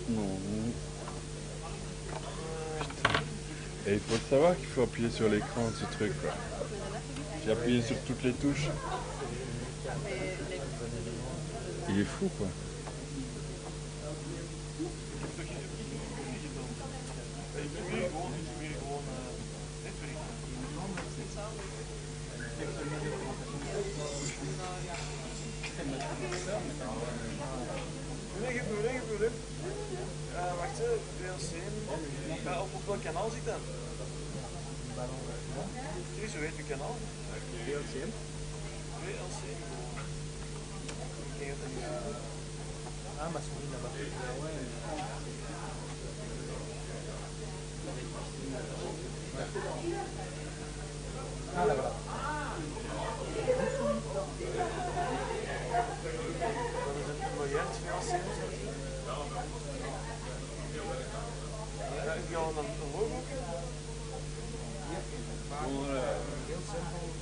Non. Putain. Et il faut savoir qu'il faut appuyer sur l'écran de ce truc quoi. J'ai appuyé sur toutes les touches. Il est fou quoi. Julien. Wacht even, VLCM. Op welk kanaal zit dat? Chris, hoe heet uw kanaal? VLCM. VLCM. Ik denk dat dat niet is. Ah, maar sorry, dat was het. Ah, là voilà. Heb je al een logo?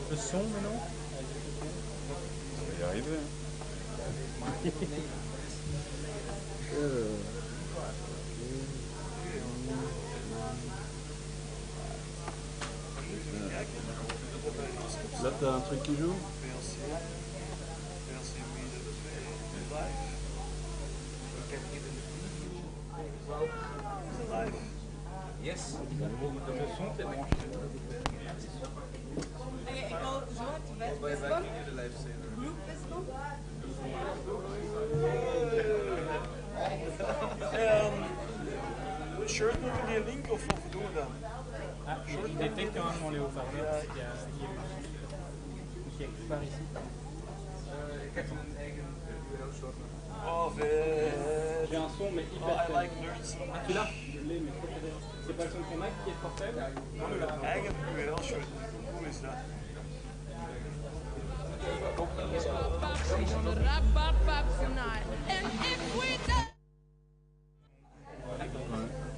Le son maintenant? Ça va y arriver. Là t'as un truc qui joue? Yes, de son t'es branché. Ik wil zwart wetbestman, groep bestman. Shirt nog die link of doen we dat? Je détecte normalement les haut-parleurs qui est par ici. Ik heb een eigen URL-short. Oh, j'ai un son mais hyper I like nerds. Ah, tu l'as? Je l'ai, mais c'est pas le son de ton Mac qui est portable? Non, eigen URL-short. Hoe is dat?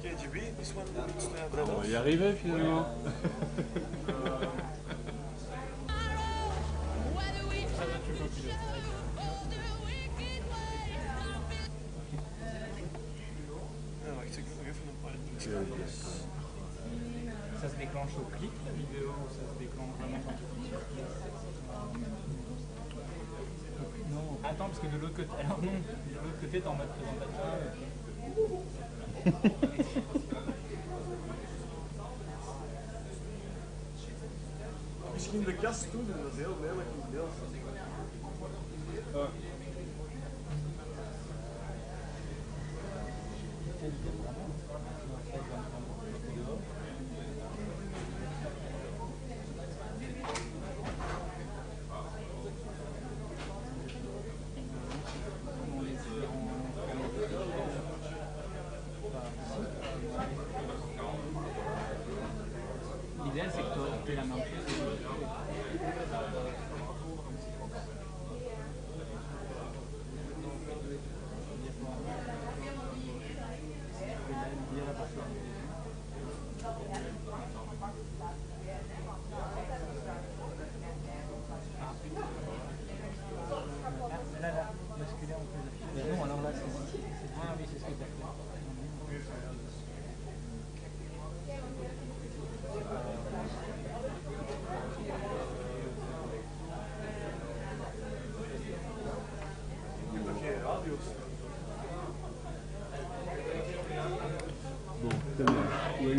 KGB, this one looks On va y arriver finalement. Ça se déclenche au clic la vidéo ou ça se déclenche vraiment quand tu cliques sur clic? Non, attends parce que de l'autre côté, alors non, de l'autre côté t'es en mode présentateur. Misschien de kast doen, dat is heel lelijk in beeld. L'idéal c'est que tu aies la main. Non, alors là c'est... Ah oui, c'est ce que tu as fait. Bon, c'est bien. Oui,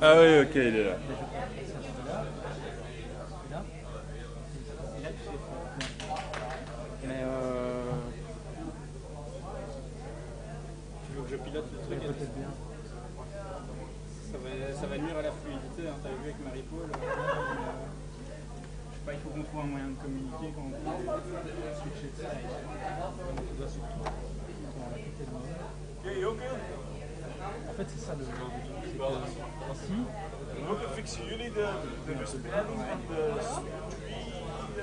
ah oui, ok, il est là. Mais tu veux que je pilote le truc? Peut-être bien. Ça va nuire à la fluidité, hein. T'as vu avec Marie-Paul. Je sais pas, il faut qu'on trouve un moyen de communiquer quand on peut switcher de ça. On doit surtout. En fait, c'est ça le truc. C'est que ici. Welke fixen jullie de verspreiding van de stream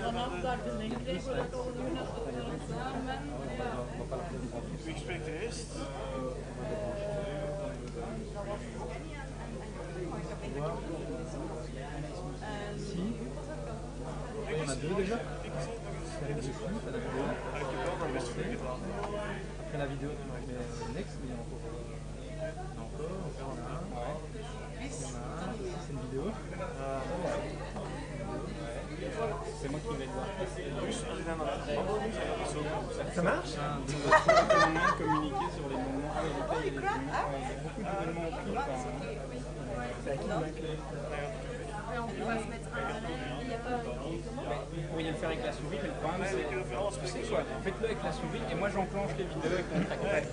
Vanaf daar de link kreeg, we dat al doen samen. Wie spreekt er eerst? Si. On a deux déjà. Après la vidéo, next, mais encore. C'est une vidéo. C'est moi qui vais le voir. Ça marche? C'est un moyen de communiquer sur les moments. Il y a beaucoup d'événements pris par. C'est à qui le mec? On va se mettre un. Il n'y a pas. Vous pourriez le faire avec la souris, mais le problème c'est quoi? Faites-le avec la souris et moi j'enclenche les vidéos avec mon trackpad.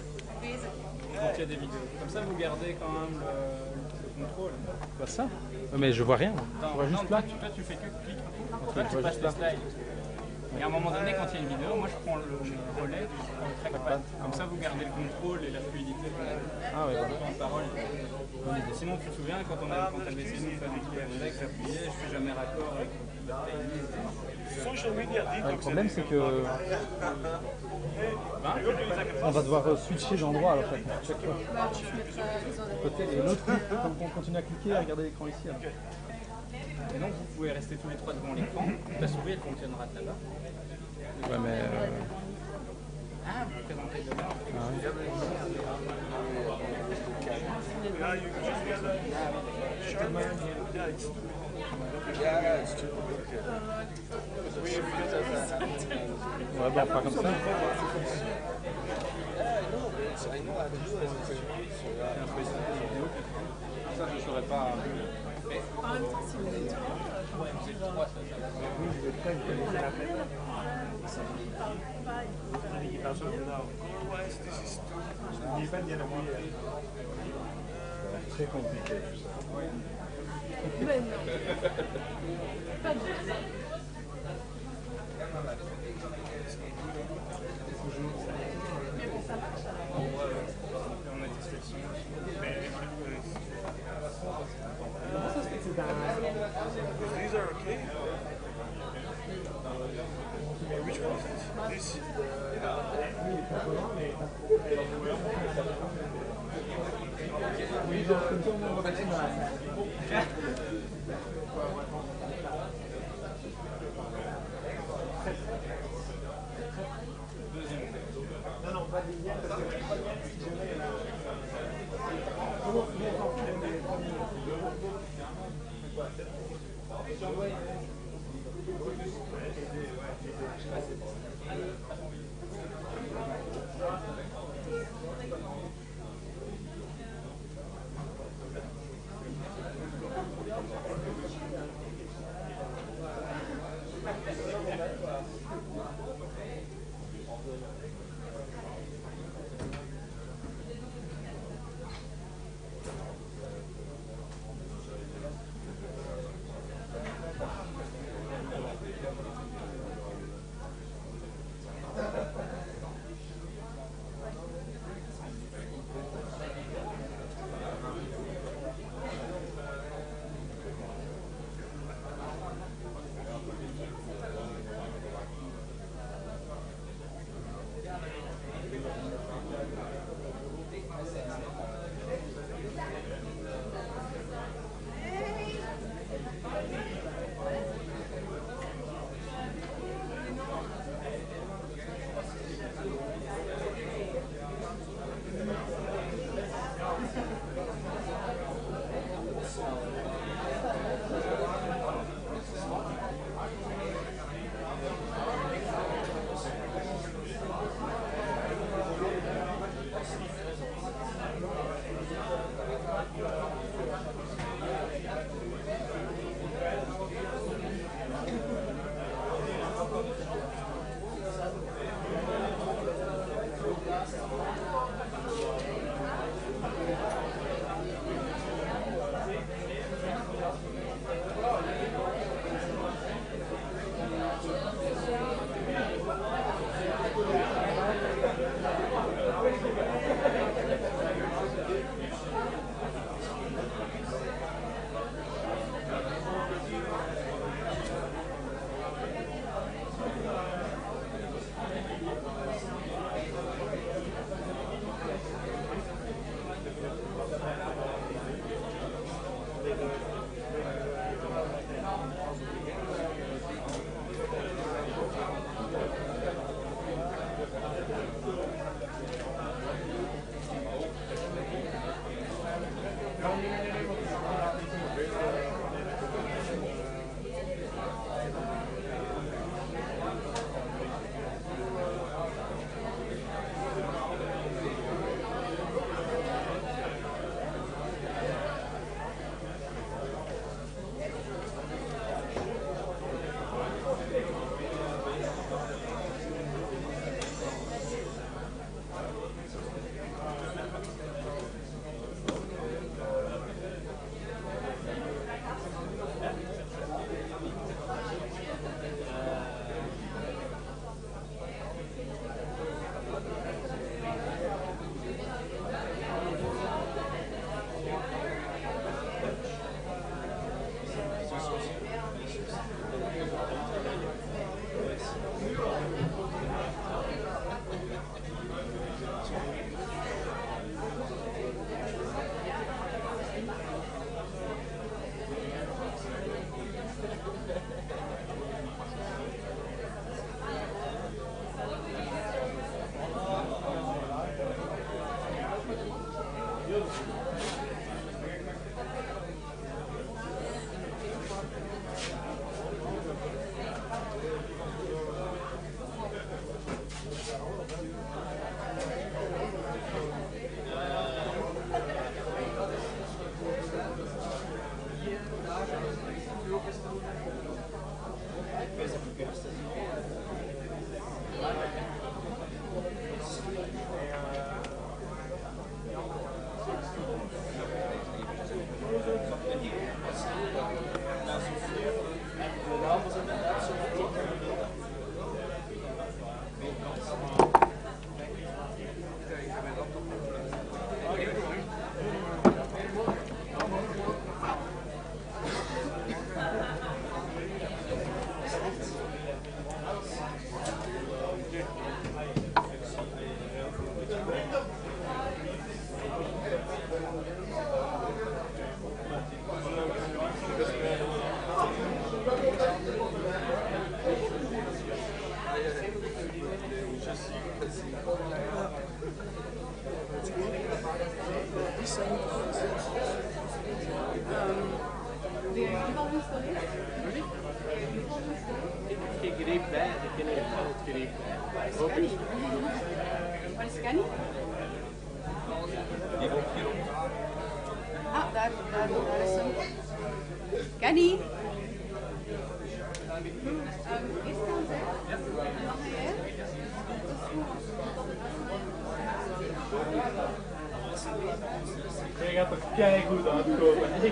Quand il y a des vidéos. Comme ça vous gardez quand même le contrôle. Bah ça? Mais je vois rien. Non, je vois juste là. Toi tu fais que clic. Toi tu passes les slides. Et à un moment donné, quand il y a une vidéo, moi je prends le relais, je prends le trackpad. Comme ça vous gardez le contrôle et la fluidité de Ah ouais, voilà. temps de parole. Sinon tu te souviens quand on avait essayé de nous fabriquer avec, j'appuyais, je fais jamais raccord avec le Le problème c'est que on va devoir switcher d'endroit à chaque fois. Côté et l'autre, on continue à cliquer et à regarder l'écran ici. Alors. Et donc vous pouvez rester tous les trois devant l'écran, la souris elle fonctionnera de là-bas. Ouais mais... Ah, vous présentez de là. Ah, oui. Ouais, bon, pas comme ça. Ça, je ne saurais pas. En même temps, si vous êtes Vous êtes trois, ça. Oui, vous êtes prêts, vous connaissez la peine. Il parle sur le nord. N'oubliez pas de bien appuyer. Très compliqué tout ça. Mais non. Pas du tout. Mais bon, ça marche. On a des sections. These are okay. Which one is it? This. Non, non, pas de lumière parce que si jamais. Waar is Kenny? Ah, daar is hem. Kenny? Eerst aan zij. En dan ga jij. Jij gaat er keigoed uitkomen. Dus,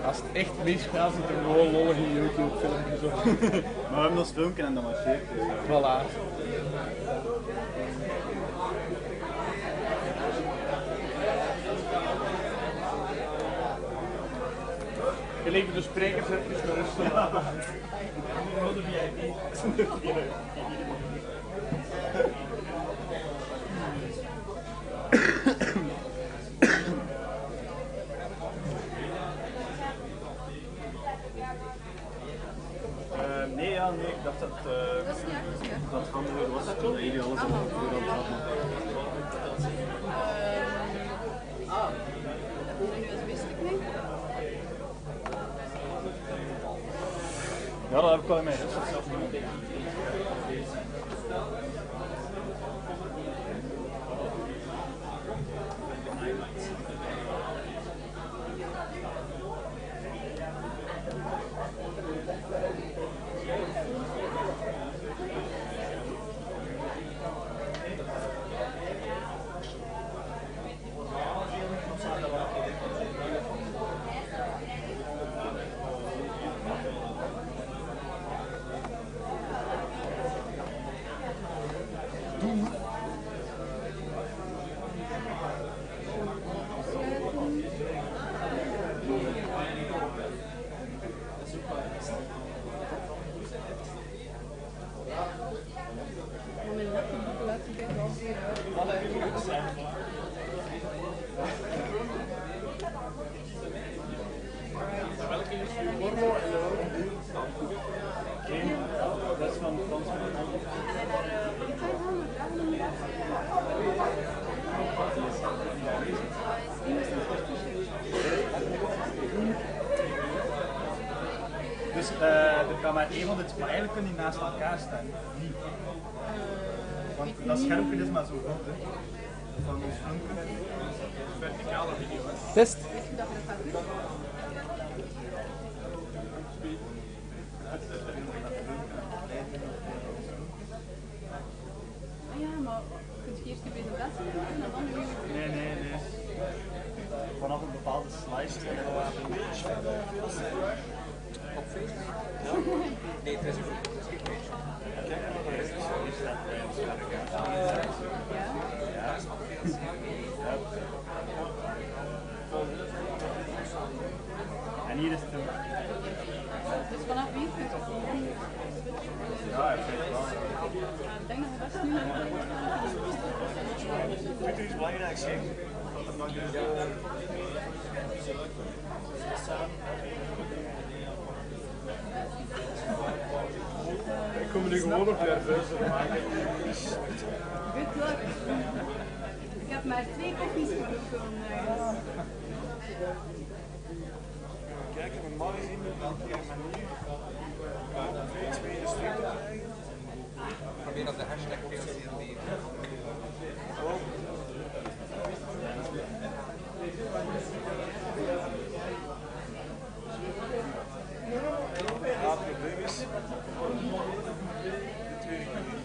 Als het echt misgaat, zit er gewoon lollige YouTube-filmpjes op. Maar we hebben ons filmpje en dat marcheert. Voilà. Gelijk de sprekers even met rust te laten. De VIP. Nee, ik dacht dat dat handiger was toen jullie alles al voorhand hadden. Heb je nu een USB-stick mee? Ja, dat heb ik wel in mijn rest zelf niet. Welke is uw Porno en de welke die? Geen. Dat is van Frans. Dus er kan maar één van dit, maar eigenlijk kunnen die naast elkaar staan. Die. Want dat schermpje is maar zo groot, hè. Van ons filmpje. verticale video? Test. Ja, maar kun je eerst de presentatie doen en dan weer... Nee. Vanaf een bepaalde slice. Op Facebook? Ja? Nee, het is ook geen Facebook. Kijk, daar is het zo. Hier staat bij ons En hier is het hem. Dus vanaf hier kun je gewoon switchen. Ja, ik weet het wel. Ik denk dat we best nu nog Weet je iets belangrijks is? Ik kom nu gewoon op jouw verder maken. Good luck. Ik heb maar 2 koffies genomen. Kijk, normaal gezien op die manier twee de streep te krijgen. Probeer op de hashtag VLCM. Ja, het probleem is, dit weet ik niet.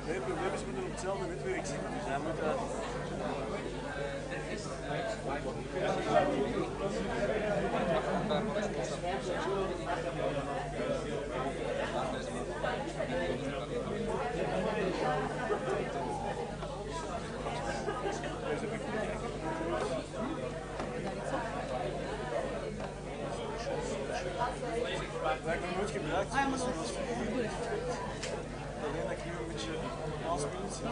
Nee, het probleem is, we moeten op hetzelfde netwerk zitten, dus hij moet dat... Dat heb ik nog nooit gebruikt, dus dat was alleen dat ik nu een beetje aanspelen zit.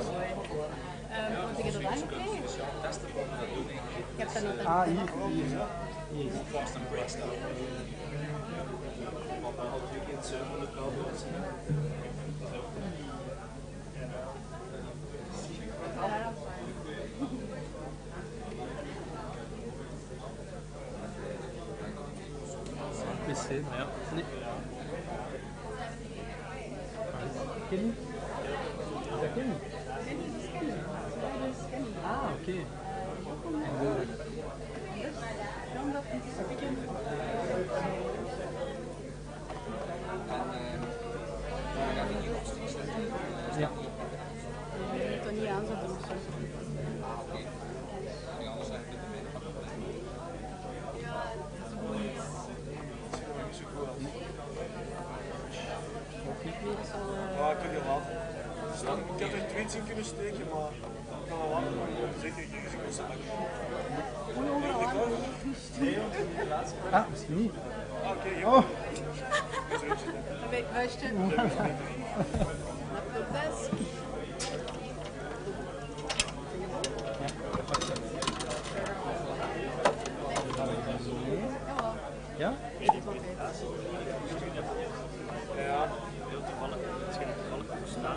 Moet ik het aangekregen? Ik heb dat niet Ah, hier. PC, maar ja. Nee. Kenny? Is dat Kenny? Ah, oké. Ja. Je moet het niet aanzetten of zo. Ja, ik kan die laten. Ik had er tweets in kunnen steken, maar ik kan wel laten, maar zeker geen risico's te maken. Nee, want de laatste. Ah, misschien niet. Ah, oké, ja. Oh. Een beetje vuistje. Op de desk. Ja? Ja, heel toevallig. Het schijnt toevallig goed staan.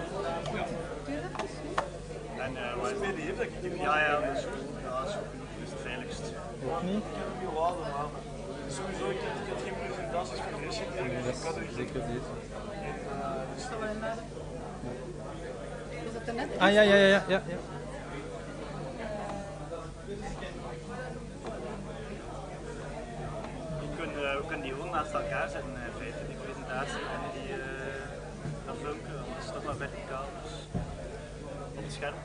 En wat is het PDF dat ik heb? Ja, dat is goed. Ja, dat is goed. Dat is het veiligst. Ook niet? Ik heb hem geladen, maar sowieso, ik had geen presentaties van de rest gekregen. Dus ik had er Zeker deze. Is dat wel in orde? Is dat er net? Ah, ja. We kunnen die gewoon naast elkaar zetten, in feite, die presentatie en dat filmpje, want het is toch maar verticaal, dus op het scherm.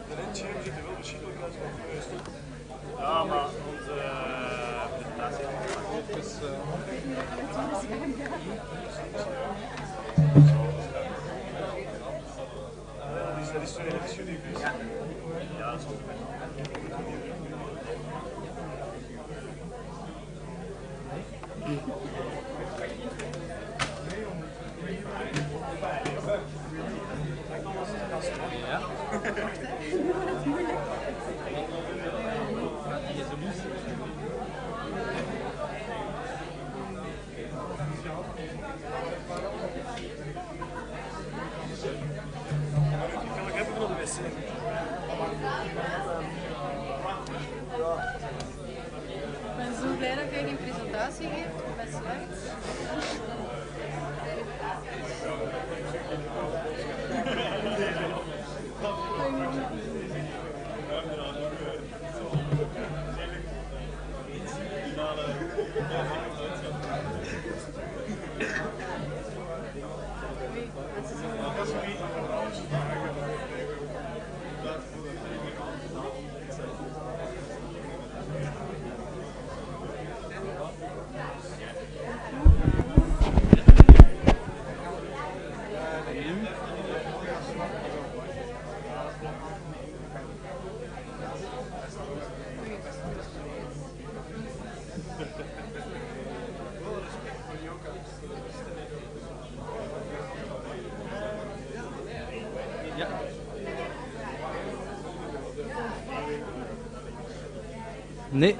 De rendscherm ziet er wel verschillend uit van geweest. Ja, maar onze presentatie is dat is zo heel jullie. Ja, dat is ook. Ja. Die resolutie. Kan ik even naar de wc? Ik ben zo blij dat jij geen presentatie geeft met slides. Ja. Nee.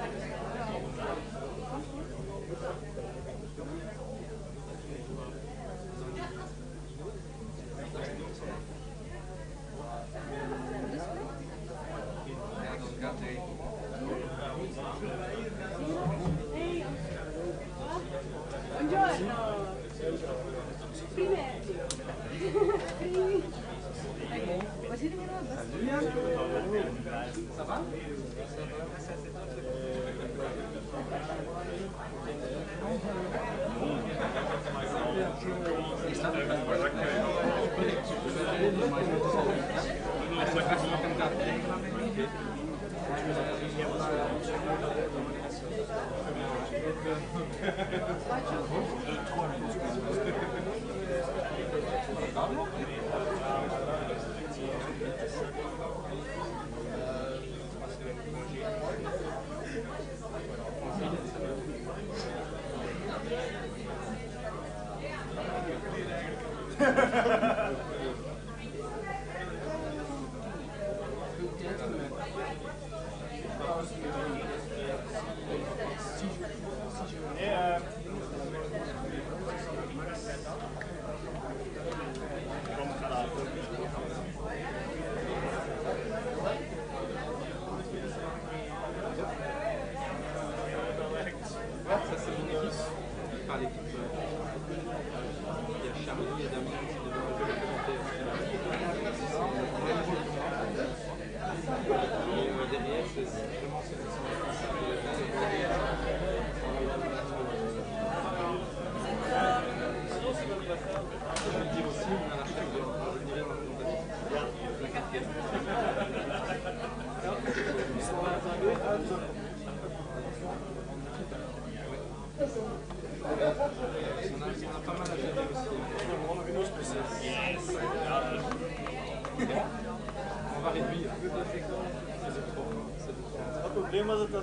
Het probleem was dat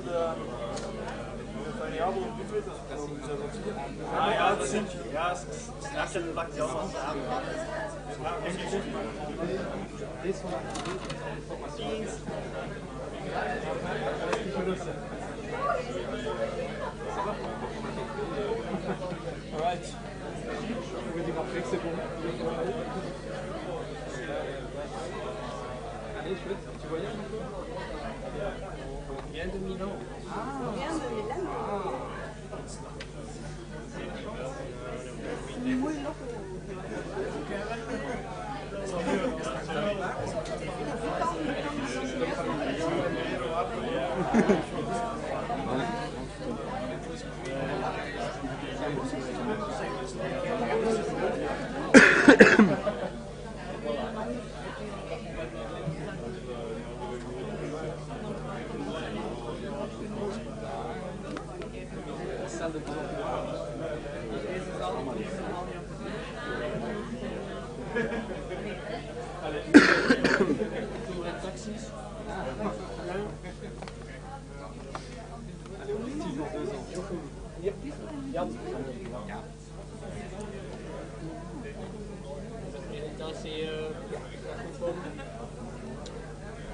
variabel op dit weet. Ah ja, het zint. Ja, Snapchat plakt je allemaal samen. Alright. Je vais dire après que c'est bon. Allez, chouette. Tu voyages un peu? Vient de Milan. Bien de Milan. Muy loco. Allez, on est 6 dans 2 ans. Irritatie,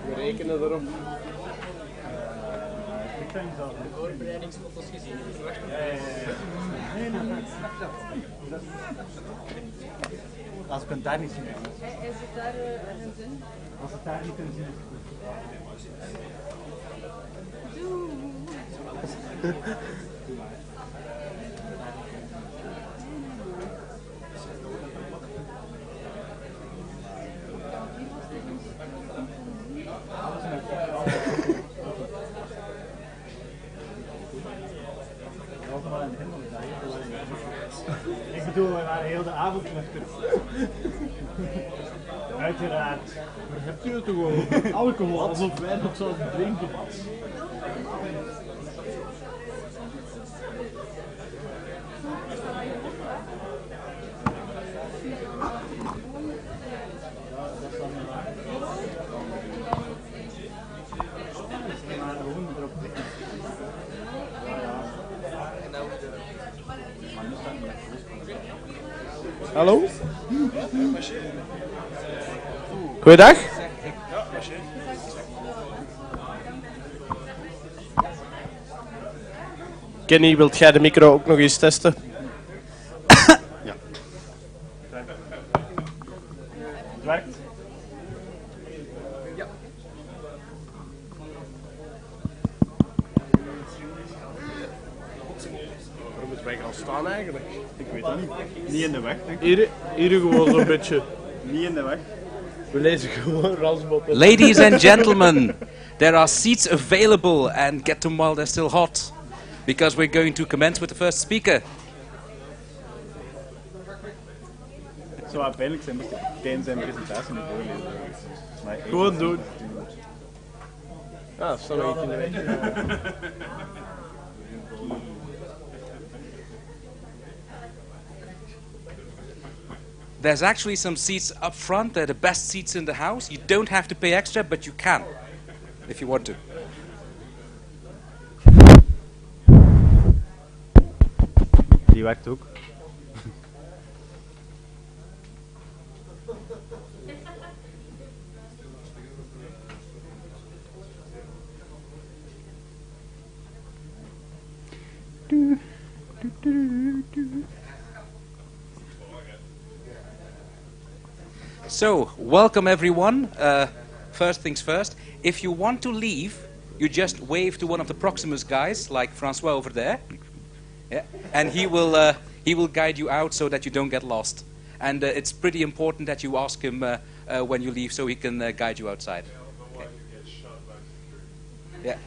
We rekenen erop. Ik vind dat. voorbereidingsfoto's gezien. Als ik het daar niet zien. Is het daar ergens in? Als het daar niet kunnen zien. Ik bedoel, we waren heel de avond nuchter. Uiteraard. Maar je hebt hier toch gewoon alcohol, alsof wij nog zouden drinken. Hallo? Goeiedag. Kenny, wilt jij de micro ook nog eens testen? Ja. Het werkt. Waarom moeten wij gaan staan eigenlijk? Ik weet het niet. Niet in de weg, denk ik. Hier gewoon zo'n beetje. Niet in de weg. We lezen gewoon Ransbottyn. Ladies and gentlemen, there are seats available and get them while they're still hot. Because we're going to commence with the first speaker. Het zou wel pijnlijk zijn moest ik Cain zijn presentatie niet voorlezen. Maar ik- Gewoon doen. Ah, staan we niet in de weg. There's actually some seats up front. They're the best seats in the house. You don't have to pay extra, but you can, if you want to. Die werkt ook. So, welcome everyone. First things first, if you want to leave, you just wave to one of the Proximus guys, like Francois over there. Yeah, and he will guide you out so that you don't get lost. And it's pretty important that you ask him when you leave so he can guide you outside. Okay. Yeah.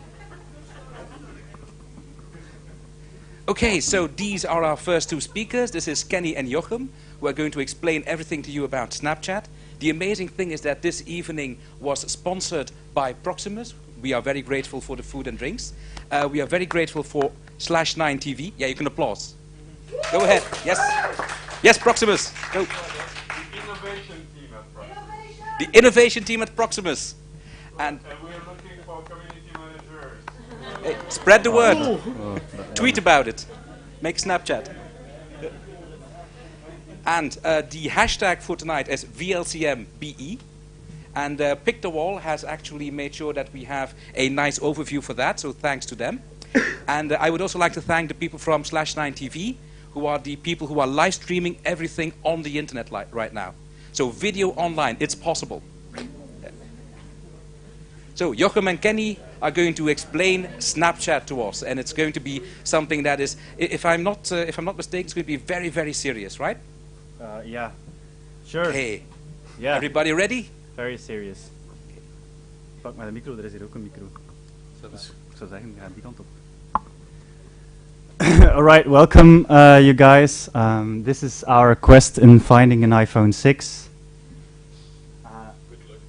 Okay, so these are our first two speakers. This is Kenny and Jochem, who are going to explain everything to you about Snapchat. The amazing thing is that this evening was sponsored by Proximus. We are very grateful for the food and drinks. We are very grateful for /9 TV. Yeah, you can applause. Go ahead. Yes. Yes, Proximus. Go. The innovation team at Proximus. And we're looking for community managers. hey, spread the word. Tweet about it. Make Snapchat. And the hashtag for tonight is VLCMBE. And Pick the Wall has actually made sure that we have a nice overview for that, so thanks to them. And I would also like to thank the people from /9 TV, who are the people who are live streaming everything on the internet right now. So video online, it's possible. So Jochem and Kenny are going to explain Snapchat to us, and it's going to be something that is, if I'm not mistaken, it's going to be very, very serious, right? Yeah. Sure. Okay. Yeah. Everybody ready? Very serious. Pak maar de micro, er is hier ook een micro. Dus ik zou zeggen, ga die kant op. Alright, welcome you guys. This is our quest in finding an iPhone 6. Good luck.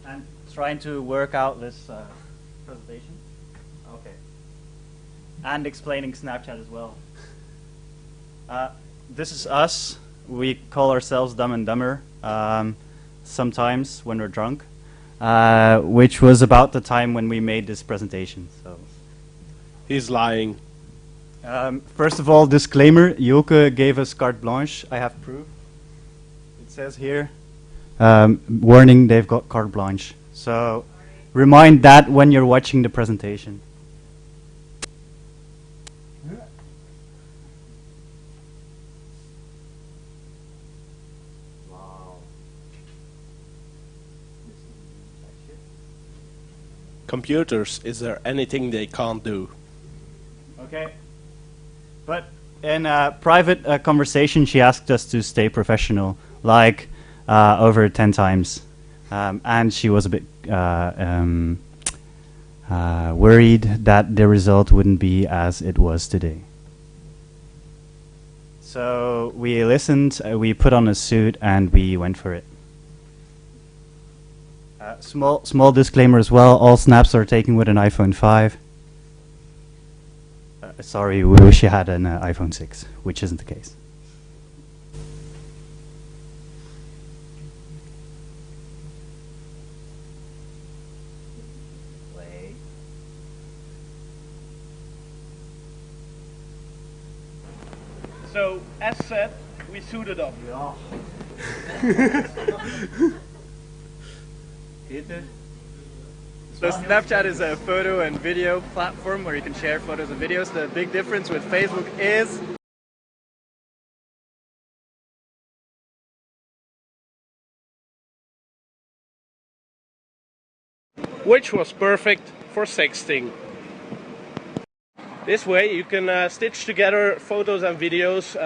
And trying to work out this presentation. Okay. And explaining Snapchat as well. This is us. We call ourselves Dumb and Dumber sometimes when we're drunk, which was about the time when we made this presentation. So He's lying. First of all, disclaimer, Jochem gave us carte blanche. I have proof. It says here, warning, they've got carte blanche. So remind that when you're watching the presentation. Computers, is there anything they can't do? Okay. But in a private conversation, she asked us to stay professional, like over 10 times. And she was a bit worried that the result wouldn't be as it was today. So we listened, we put on a suit, and we went for it. Small disclaimer as well, all snaps are taken with an iPhone 5. Sorry, we wish you had an iPhone 6, which isn't the case. So, as said, we suited up. Yeah. So Snapchat is a photo and video platform where you can share photos and videos. The big difference with Facebook is Which was perfect for sexting. This way you can stitch together photos and videos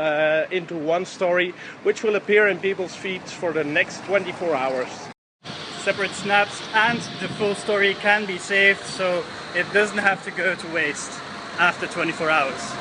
into one story, which will appear in people's feeds for the next 24 hours. Separate snaps and the full story can be saved, so it doesn't have to go to waste after 24 hours.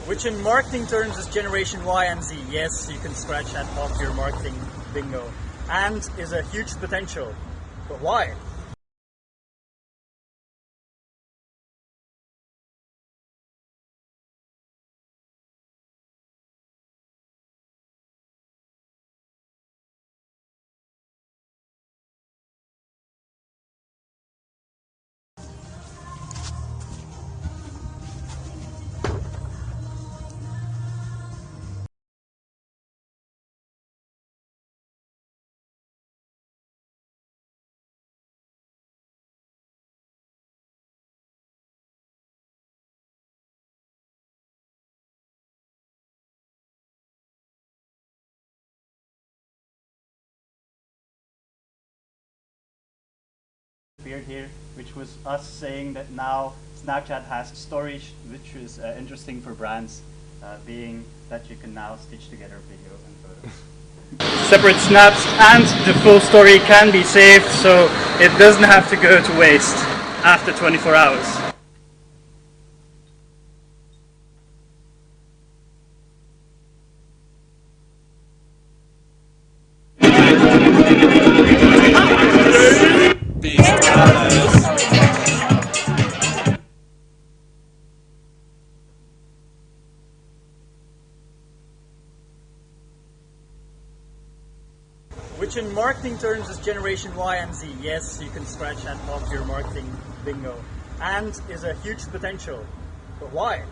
Which in marketing terms is Generation Y and Z. Yes, you can scratch that off your marketing bingo. And is a huge potential. But why? Appeared here, which was us saying that now Snapchat has storage, which is interesting for brands, being that you can now stitch together video and photos. Separate snaps and the full story can be saved, so it doesn't have to go to waste after 24 hours. Which in marketing terms is Generation Y and Z. Yes, you can scratch that off your marketing bingo. And is a huge potential. But why?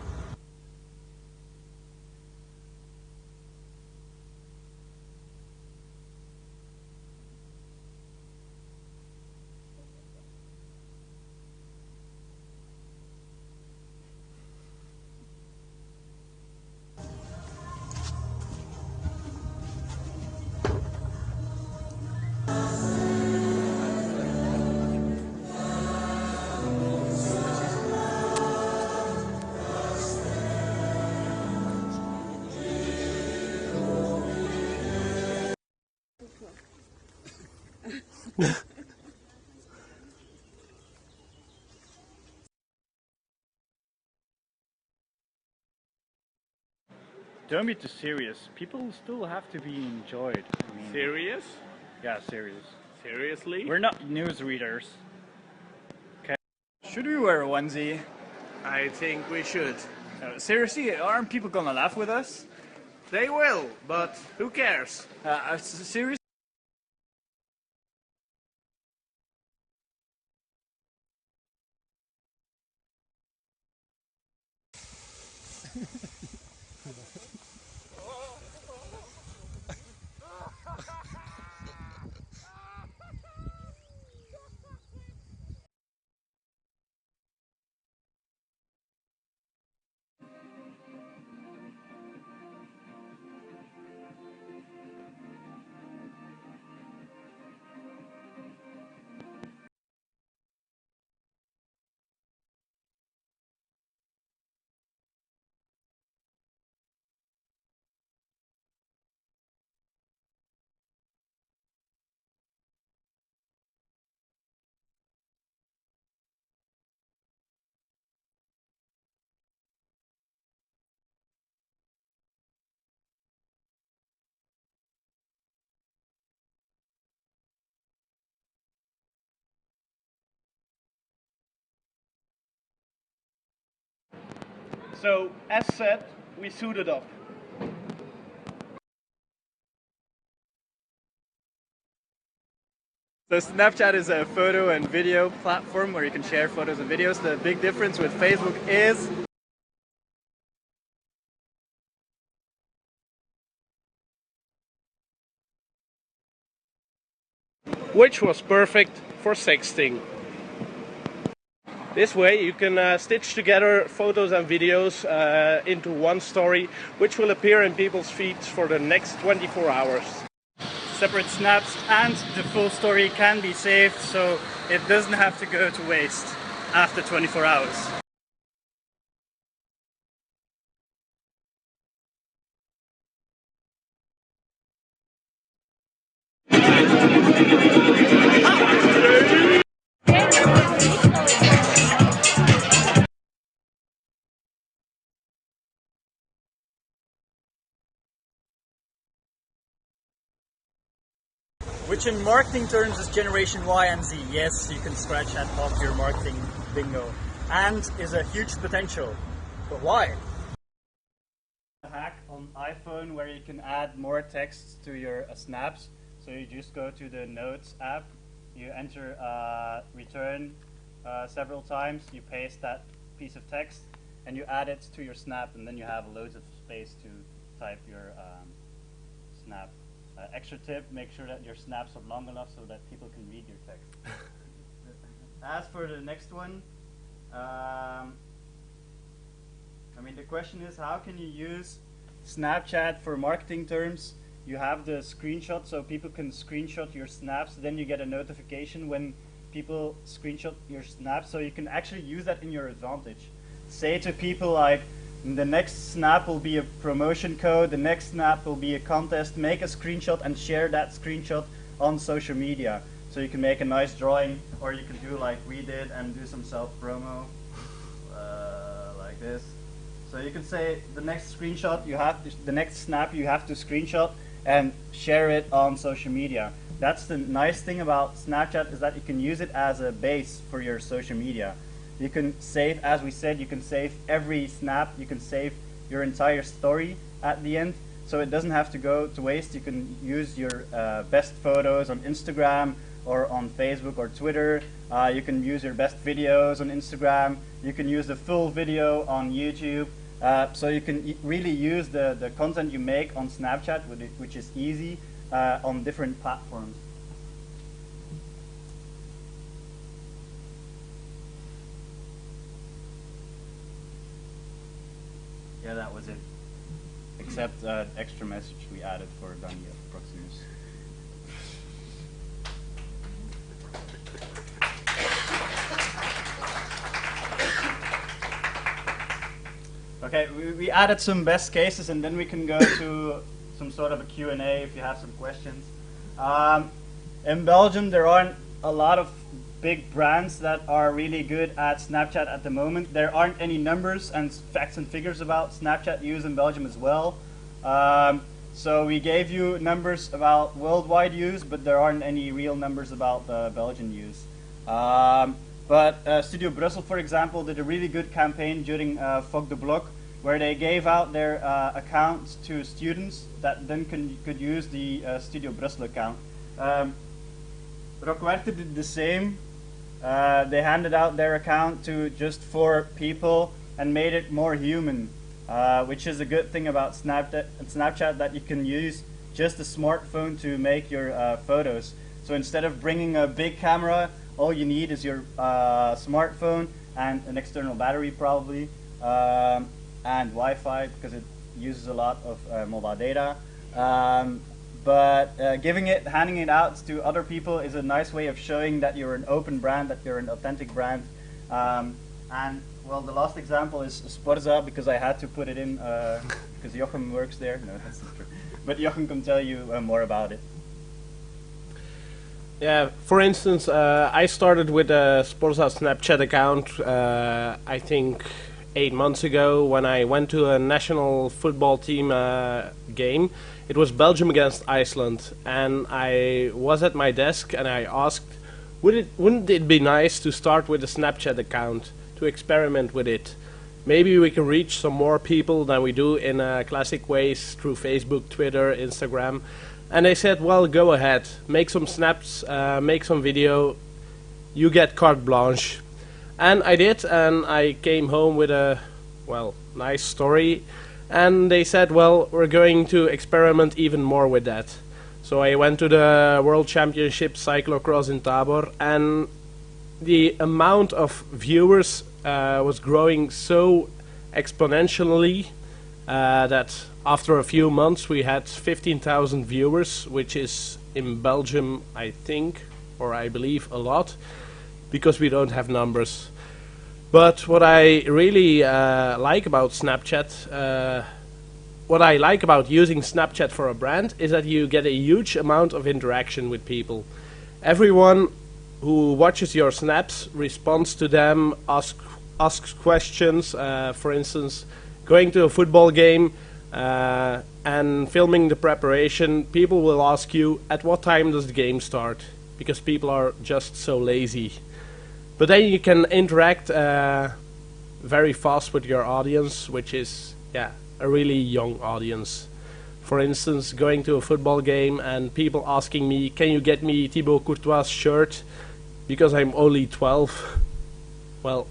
don't be too serious. People still have to be enjoyed. I mean, Serious? Yeah, serious. Seriously? We're not news readers. Okay. Should we wear a onesie? I think we should. Seriously, aren't people gonna laugh with us? They will, but who cares? Seriously? So, as said, we suited up. So Snapchat is a photo and video platform where you can share photos and videos. The big difference with Facebook is which was perfect for sexting. This way you can stitch together photos and videos into one story, which will appear in people's feeds for the next 24 hours. separate snaps, and the full story can be saved, so it doesn't have to go to waste after 24 hours. Which in marketing terms is Generation Y and Z. Yes, you can scratch that off your marketing bingo. And is a huge potential. But why? A hack on iPhone where you can add more text to your snaps. So you just go to the Notes app, you enter return several times, you paste that piece of text, and you add it to your snap, and then you have loads of space to type your snap. Extra tip, make sure that your snaps are long enough so that people can read your text. As for the next one, I mean, the question is, how can you use Snapchat for marketing terms? You have the screenshot, so people can screenshot your snaps, then you get a notification when people screenshot your snaps, so you can actually use that in your advantage. Say to people like, the next snap will be a promotion code, the next snap will be a contest, make a screenshot and share that screenshot on social media. So you can make a nice drawing, or you can do like we did and do some self-promo, like this. So you can say the next screenshot you have to, the next snap you have to screenshot and share it on social media. That's the nice thing about Snapchat, is that you can use it as a base for your social media. You can save, as we said, you can save every snap, you can save your entire story at the end, so it doesn't have to go to waste. You can use your best photos on Instagram or on Facebook or Twitter. You can use your best videos on Instagram. You can use the full video on YouTube. So you can really use the content you make on Snapchat, which is easy, on different platforms. Yeah, that was it. Except extra message we added for Dani Proximus. Okay, we added some best cases, and then we can go to some sort of a Q&A if you have some questions. In Belgium, there aren't a lot of big brands that are really good at Snapchat at the moment. There aren't any numbers and facts and figures about Snapchat use in Belgium as well. So we gave you numbers about worldwide use, but there aren't any real numbers about Belgian use. But Studio Brussels, for example, did a really good campaign during Fuck the Block, where they gave out their accounts to students that then could use the Studio Brussels account. Rockwerter did the same. They handed out their account to just 4 people and made it more human, which is a good thing about Snapchat, that you can use just a smartphone to make your photos. So instead of bringing a big camera, all you need is your smartphone and an external battery probably, and Wi-Fi, because it uses a lot of mobile data. But handing it out to other people is a nice way of showing that you're an open brand, that you're an authentic brand. And well, the last example is Sporza, because I had to put it in because Jochem works there. No, that's not true. But Jochem can tell you more about it. Yeah, for instance, I started with a Sporza Snapchat account, I think 8 months ago, when I went to a national football team game. It was Belgium against Iceland, and I was at my desk and I asked, wouldn't it be nice to start with a Snapchat account, to experiment with it? Maybe we can reach some more people than we do in classic ways through Facebook, Twitter, Instagram. And they said, well, go ahead, make some snaps, make some video, you get carte blanche. And I did, and I came home with a, well, nice story. And they said, well, we're going to experiment even more with that. So I went to the World Championship Cyclocross in Tabor, and the amount of viewers was growing so exponentially that after a few months we had 15,000 viewers, which is in Belgium, I think, or I believe, a lot, because we don't have numbers. But what I really like about Snapchat, what I like about using Snapchat for a brand, is that you get a huge amount of interaction with people. Everyone who watches your snaps responds to them, asks questions. For instance, going to a football game and filming the preparation, people will ask you, at what time does the game start? Because people are just so lazy. But then you can interact very fast with your audience, which is, yeah, a really young audience. For instance, going to a football game and people asking me, can you get me Thibaut Courtois' shirt? Because I'm only 12. Well,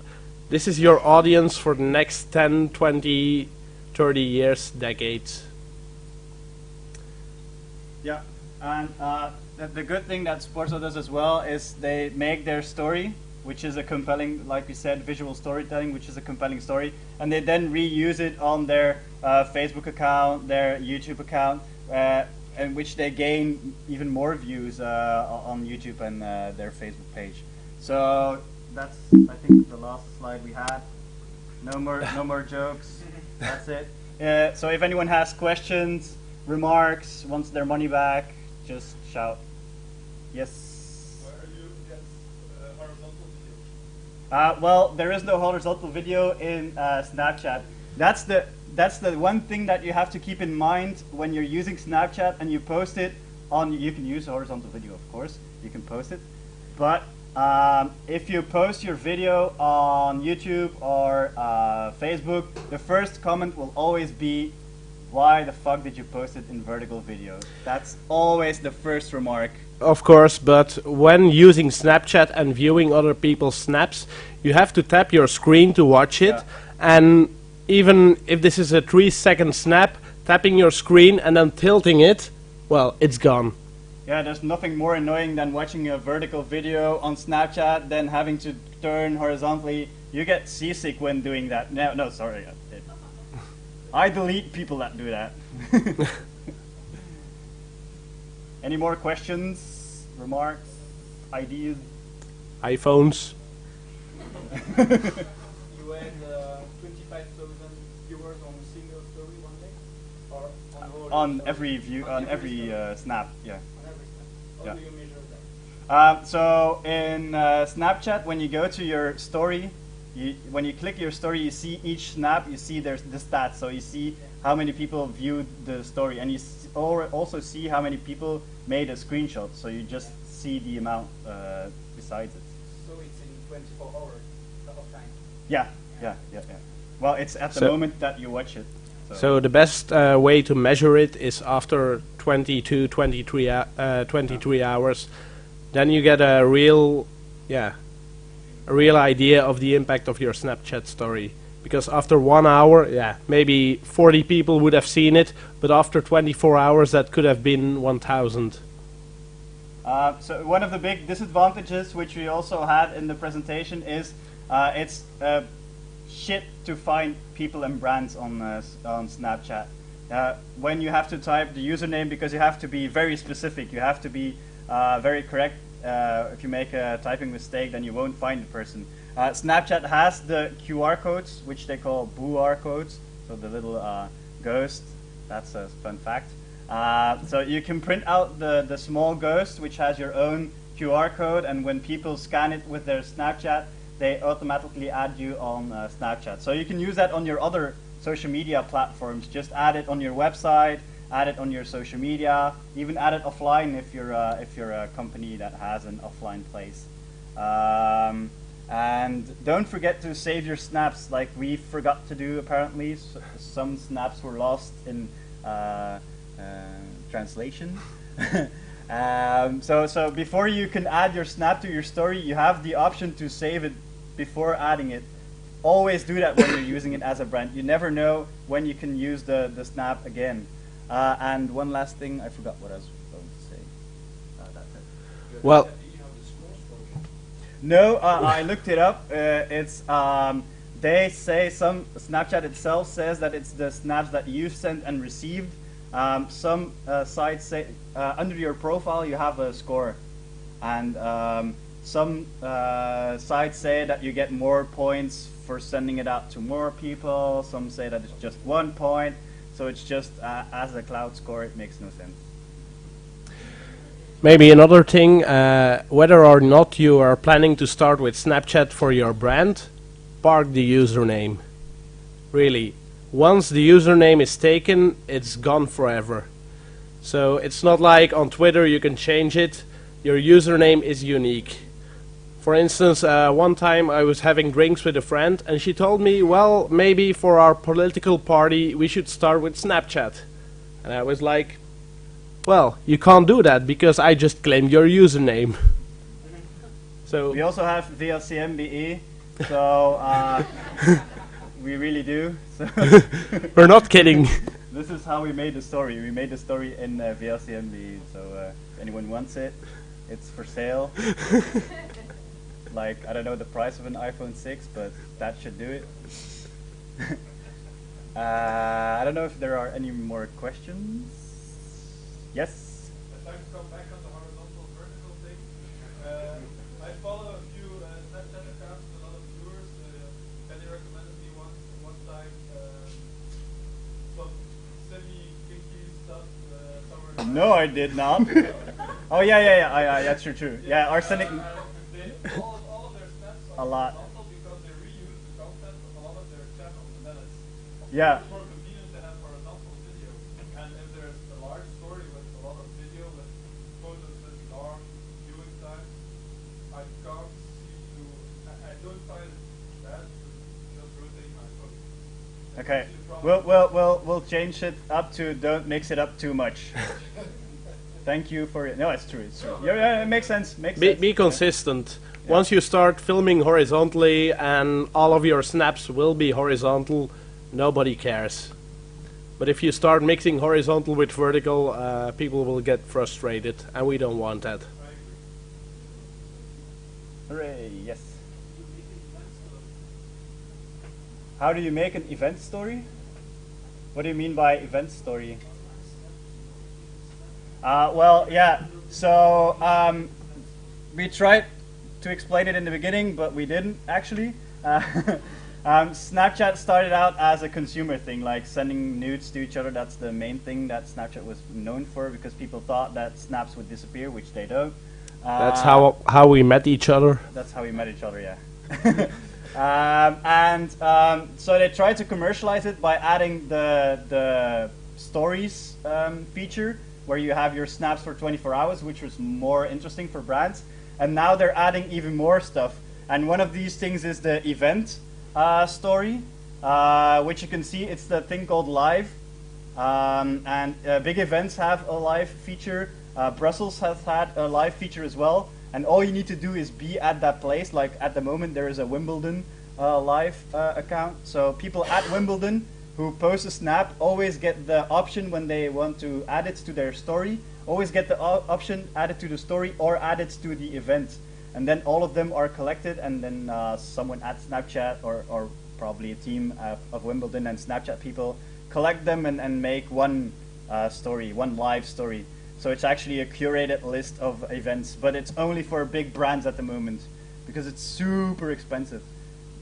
this is your audience for the next 10, 20, 30 years, decades. Yeah, and the good thing that Sporza does as well is they make their story, which is a compelling, like we said, visual storytelling, which is a compelling story, and they then reuse it on their Facebook account, their YouTube account, in which they gain even more views on YouTube and their Facebook page. So that's, I think, the last slide we had. No more jokes. That's it. So if anyone has questions, remarks, wants their money back, just shout. Yes. Well, there is no horizontal video in Snapchat. That's the one thing that you have to keep in mind when you're using Snapchat and you post it on. You can use a horizontal video, of course. You can post it, but if you post your video on YouTube or Facebook, the first comment will always be, "Why the fuck did you post it in vertical video?" That's always the first remark. Of course, but when using Snapchat and viewing other people's snaps, you have to tap your screen to watch it. Yeah. And even if this is a 3-second snap, tapping your screen and then tilting it, well, it's gone. Yeah, there's nothing more annoying than watching a vertical video on Snapchat, then having to turn horizontally. You get seasick when doing that. No, sorry. I delete people that do that. Any more questions, remarks, ideas? iPhones. You had 25,000 viewers on a single story one day, or on every view, on every snap, yeah. On every snap. How do you measure that? So in Snapchat, when you go to your story, when you click your story, you see each snap, you see there's the stats. So you see how many people viewed the story, and you also see how many people made a screenshot. So you just see the amount besides it. So it's in 24 hours of time. Yeah. Well, it's at the moment that you watch it. So the best way to measure it is after 22, 23 hours. Then you get a real idea of the impact of your Snapchat story. Because after 1 hour, maybe 40 people would have seen it, but after 24 hours, that could have been 1,000. So one of the big disadvantages, which we also had in the presentation, is it's shit to find people and brands on Snapchat. When you have to type the username, because you have to be very specific, you have to be very correct. If you make a typing mistake, then you won't find the person. Snapchat has the QR codes, which they call BOR codes, so the little ghost. That's a fun fact. So you can print out the small ghost, which has your own QR code, and when people scan it with their Snapchat, they automatically add you on Snapchat. So you can use that on your other social media platforms. Just add it on your website, add it on your social media, even add it offline if you're a company that has an offline place. And don't forget to save your snaps, like we forgot to do apparently. Some snaps were lost in translation. So before you can add your snap to your story, you have the option to save it before adding it. Always do that when you're using it as a brand. You never know when you can use the snap again. And one last thing, I forgot what I was going to say. That's it. Well, no, I looked it up. It's they say Snapchat itself says that it's the snaps that you sent and received. Some sites say under your profile you have a score, and some sites say that you get more points for sending it out to more people. Some say that it's just 1 point. So it's just as a cloud score, it makes no sense. maybe another thing, whether or not you are planning to start with Snapchat for your brand, park the username. Really, once the username is taken, it's gone forever. So it's not like on Twitter you can change it. Your username is unique. For instance, one time I was having drinks with a friend and she told me, well, maybe for our political party we should start with Snapchat. And I was like, well, you can't do that because I just claimed your username. So we also have VLCM BE, so we really do. So we're not kidding. This is how we made the story. We made the story in VLCM BE, so if anyone wants it, it's for sale. Like, I don't know the price of an iPhone 6, but that should do it. I don't know if there are any more questions. Yes? I'd like to come back on the horizontal vertical thing. I follow a few Snapchat accounts with a lot of viewers. Penny recommended me one time some semi-kinky stuff somewhere. No, I did not. Oh yeah, true. Yeah, arsenic. All of their snaps a lot. Because they reuse the content of a lot of their channels, and then it's Yeah. more convenient to have horizontal video. And if there's a large story with a lot of video with photos with long viewing time, I can't seem to. I don't find it bad to just rotate my phone. Okay. We'll change it up to don't mix it up too much. Thank you for it. No, it's true. It's true. Yeah, it makes sense. Be consistent. Yeah. Once you start filming horizontally and all of your snaps will be horizontal, nobody cares. But if you start mixing horizontal with vertical, people will get frustrated, and we don't want that. Hooray, yes. How do you make an event story? What do you mean by event story? Well, yeah, so we tried to explain it in the beginning, but we didn't actually. Snapchat started out as a consumer thing, like sending nudes to each other. That's the main thing that Snapchat was known for, because people thought that snaps would disappear, which they don't. That's how we met each other. That's how we met each other, yeah. So they tried to commercialize it by adding the stories feature, where you have your snaps for 24 hours, which was more interesting for brands. And now they're adding even more stuff. And one of these things is the event story, which you can see. It's the thing called live. Big events have a live feature. Brussels has had a live feature as well. And all you need to do is be at that place. Like at the moment, there is a Wimbledon live account. So people at Wimbledon who post a snap always get the option when they want to add it to their story. Always get the option add it to the story or add it to the event. And then all of them are collected, and then someone at Snapchat or probably a team of Wimbledon and Snapchat people collect them and make one story, one live story. So it's actually a curated list of events, but it's only for big brands at the moment because it's super expensive.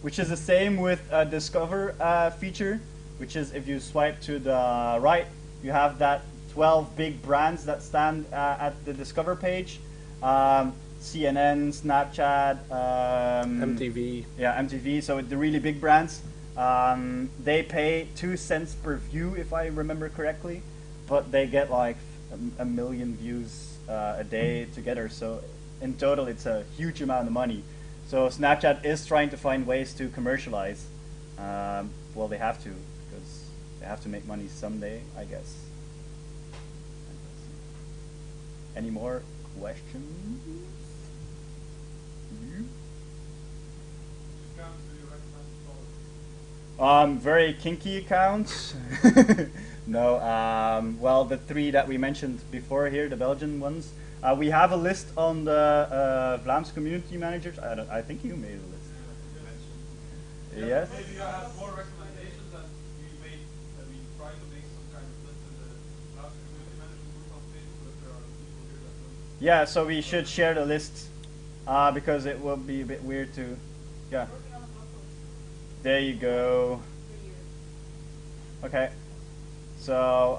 Which is the same with Discover feature, which is if you swipe to the right, you have that 12 big brands that stand at the Discover page. CNN, Snapchat, MTV. Yeah, MTV. So the really big brands, they pay 2 cents per view, if I remember correctly, but they get like a million views a day together. So in total, it's a huge amount of money. So Snapchat is trying to find ways to commercialize. Well, they have to, because they have to make money someday, I guess. Any more questions? Very kinky accounts. No, well, the 3 that we mentioned before here, the Belgian ones. We have a list on the Vlaams community managers. I think you made a list. Yes. Maybe you have more recommendations, and we try to make some kind of list in the Vlaams community management group on Facebook, but there are people here that don't. Yeah, so we should share the list because it will be a bit weird to. Yeah. There you go. Okay. So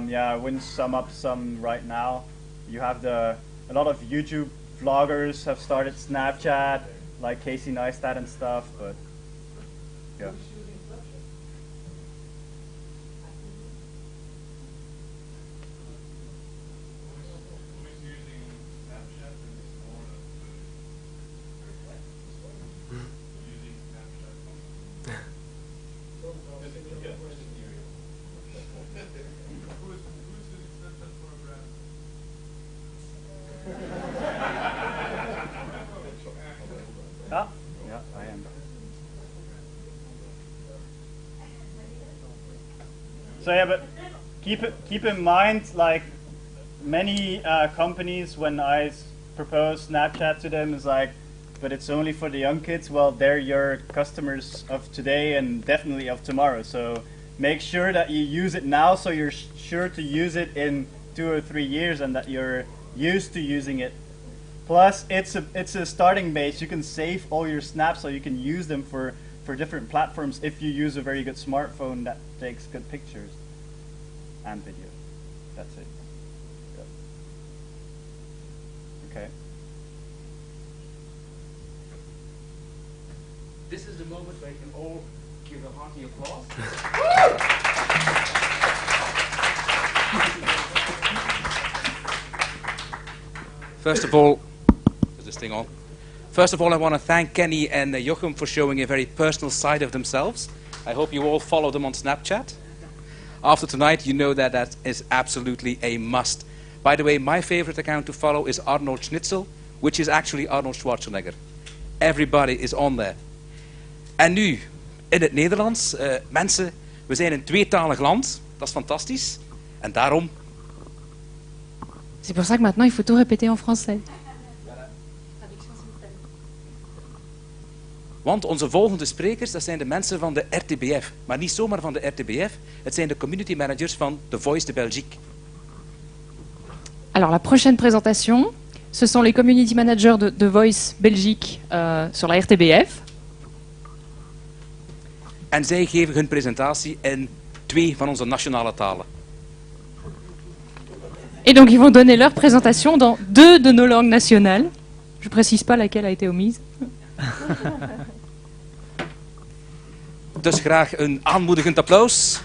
yeah, I wouldn't sum up some right now. You have a lot of YouTube vloggers have started Snapchat, like Casey Neistat and stuff, but yeah. Yeah, I am. So yeah, but keep in mind, like many companies, when I propose Snapchat to them, is like, but it's only for the young kids. Well, they're your customers of today and definitely of tomorrow. So make sure that you use it now, so you're sure to use it in 2 or 3 years, and that you're used to using it. Plus, it's a starting base. You can save all your snaps, so you can use them for different platforms if you use a very good smartphone that takes good pictures and video. That's it. Yep. Okay. This is the moment where you can all give a hearty applause. First of all, is this thing on? First of all, I want to thank Kenny and Jochem for showing a very personal side of themselves. I hope you all follow them on Snapchat. After tonight, you know that that is absolutely a must. By the way, my favorite account to follow is Arnold Schnitzel, which is actually Arnold Schwarzenegger. Everybody is on there. En nu, in het Nederlands. Mensen, we zijn een tweetalig land. Dat is fantastisch. En daarom... C'est pour ça que maintenant, il faut tout répéter en français. Want onze volgende sprekers, dat zijn de mensen van de RTBF. Maar niet zomaar van de RTBF. Het zijn de community managers van The Voice de Belgique. Alors, la prochaine présentation, ce sont les community managers de The Voice Belgique sur la RTBF. En zij geven hun presentatie in 2 van onze nationale talen. Et donc, ils vont donner leur présentation dans 2 de nos langues nationales. Je ne précise pas laquelle a été omise. Dus graag een aanmoedigend applaus.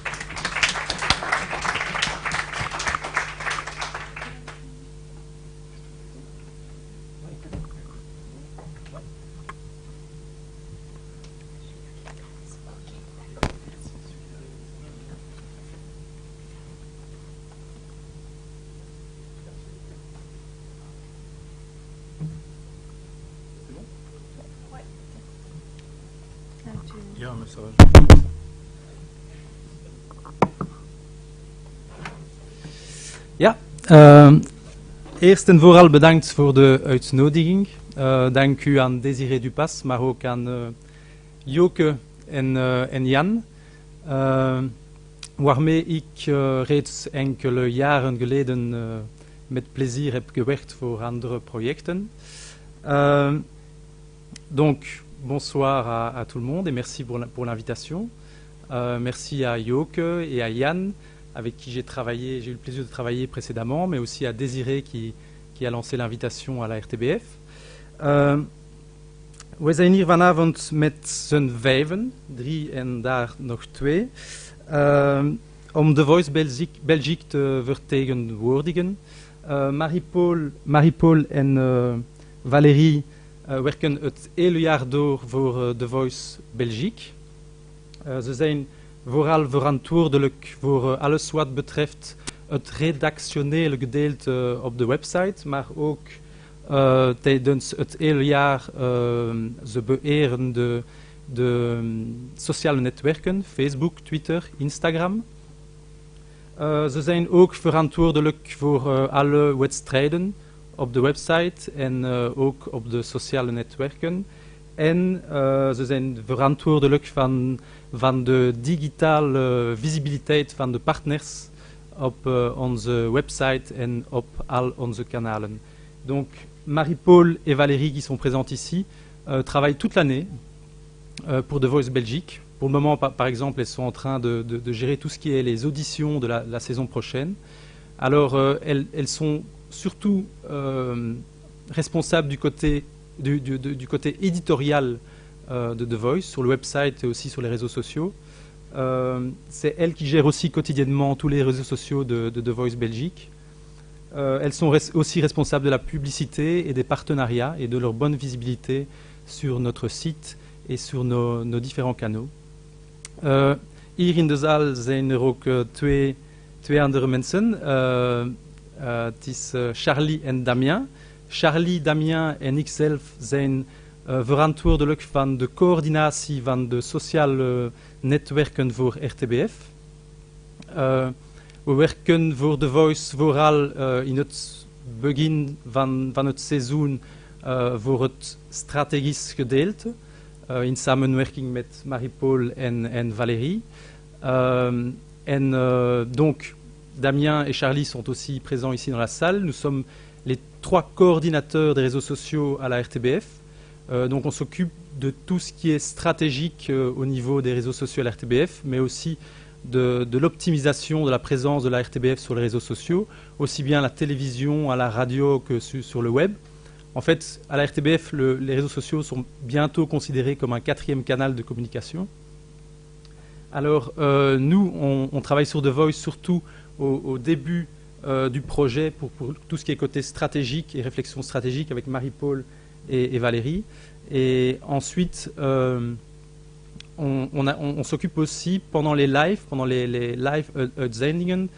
Ja, maar ça va. Ja, eerst en vooral bedankt voor de uitnodiging. Dank u aan Desiree Dupas, maar ook aan Joke en Jan, waarmee ik reeds enkele jaren geleden met plezier heb gewerkt voor andere projecten. Donc, bonsoir à tout le monde et merci pour l'invitation. Merci à Joke et à Jan, avec qui j'ai eu le plaisir de travailler précédemment, mais aussi à Désiré qui a lancé l'invitation à la RTBF. We zijn hier vanavond met z'n vijven, 3 en daar nog 2, om The Voice Belgique te vertegenwoordigen. Marie-Paul en Valérie werken het hele jaar door voor The Voice Belgique. Ze zijn vooral verantwoordelijk voor alles wat betreft het redactionele gedeelte op de website, maar ook tijdens het hele jaar ze beheren de sociale netwerken, Facebook, Twitter, Instagram. Ze zijn ook verantwoordelijk voor alle wedstrijden op de website en ook op de sociale netwerken. En ze zijn verantwoordelijk van de digitale visibiliteit van de partners op onze website en op al onze kanalen. Donc Marie-Paul et Valérie qui sont présentes ici travaillent toute l'année pour The Voice Belgique. Pour le moment, par exemple, elles sont en train de gérer tout ce qui est les auditions de la saison prochaine. Alors elles sont surtout responsables du côté éditorial de The Voice, sur le website et aussi sur les réseaux sociaux. C'est elles qui gèrent aussi quotidiennement tous les réseaux sociaux de The Voice Belgique. Elles sont aussi responsables de la publicité et des partenariats et de leur bonne visibilité sur notre site et sur nos différents canaux. Hier in de zaal zijn er ook twee andere mensen. Het is Charlie en Damien. Charlie, Damien en ikzelf zijn verantwoordelijk van de coördinatie van de sociale netwerken voor RTBF. We werken voor The Voice vooral in het begin van het seizoen voor het strategisch gedeelte, in samenwerking met Marie-Paul en Valérie. Donc, Damien et Charlie sont aussi présents ici dans la salle. Nous sommes les 3 coordinateurs des réseaux sociaux à la RTBF. Donc on s'occupe de tout ce qui est stratégique au niveau des réseaux sociaux à la RTBF, mais aussi de l'optimisation de la présence de la RTBF sur les réseaux sociaux, aussi bien à la télévision, à la radio que sur le web. En fait, à la RTBF, les réseaux sociaux sont bientôt considérés comme un 4e canal de communication. Alors, nous, on travaille sur The Voice surtout au début du projet pour tout ce qui est côté stratégique et réflexion stratégique avec Marie-Paul et Valérie. Et ensuite, on s'occupe aussi pendant les live uitzendingen.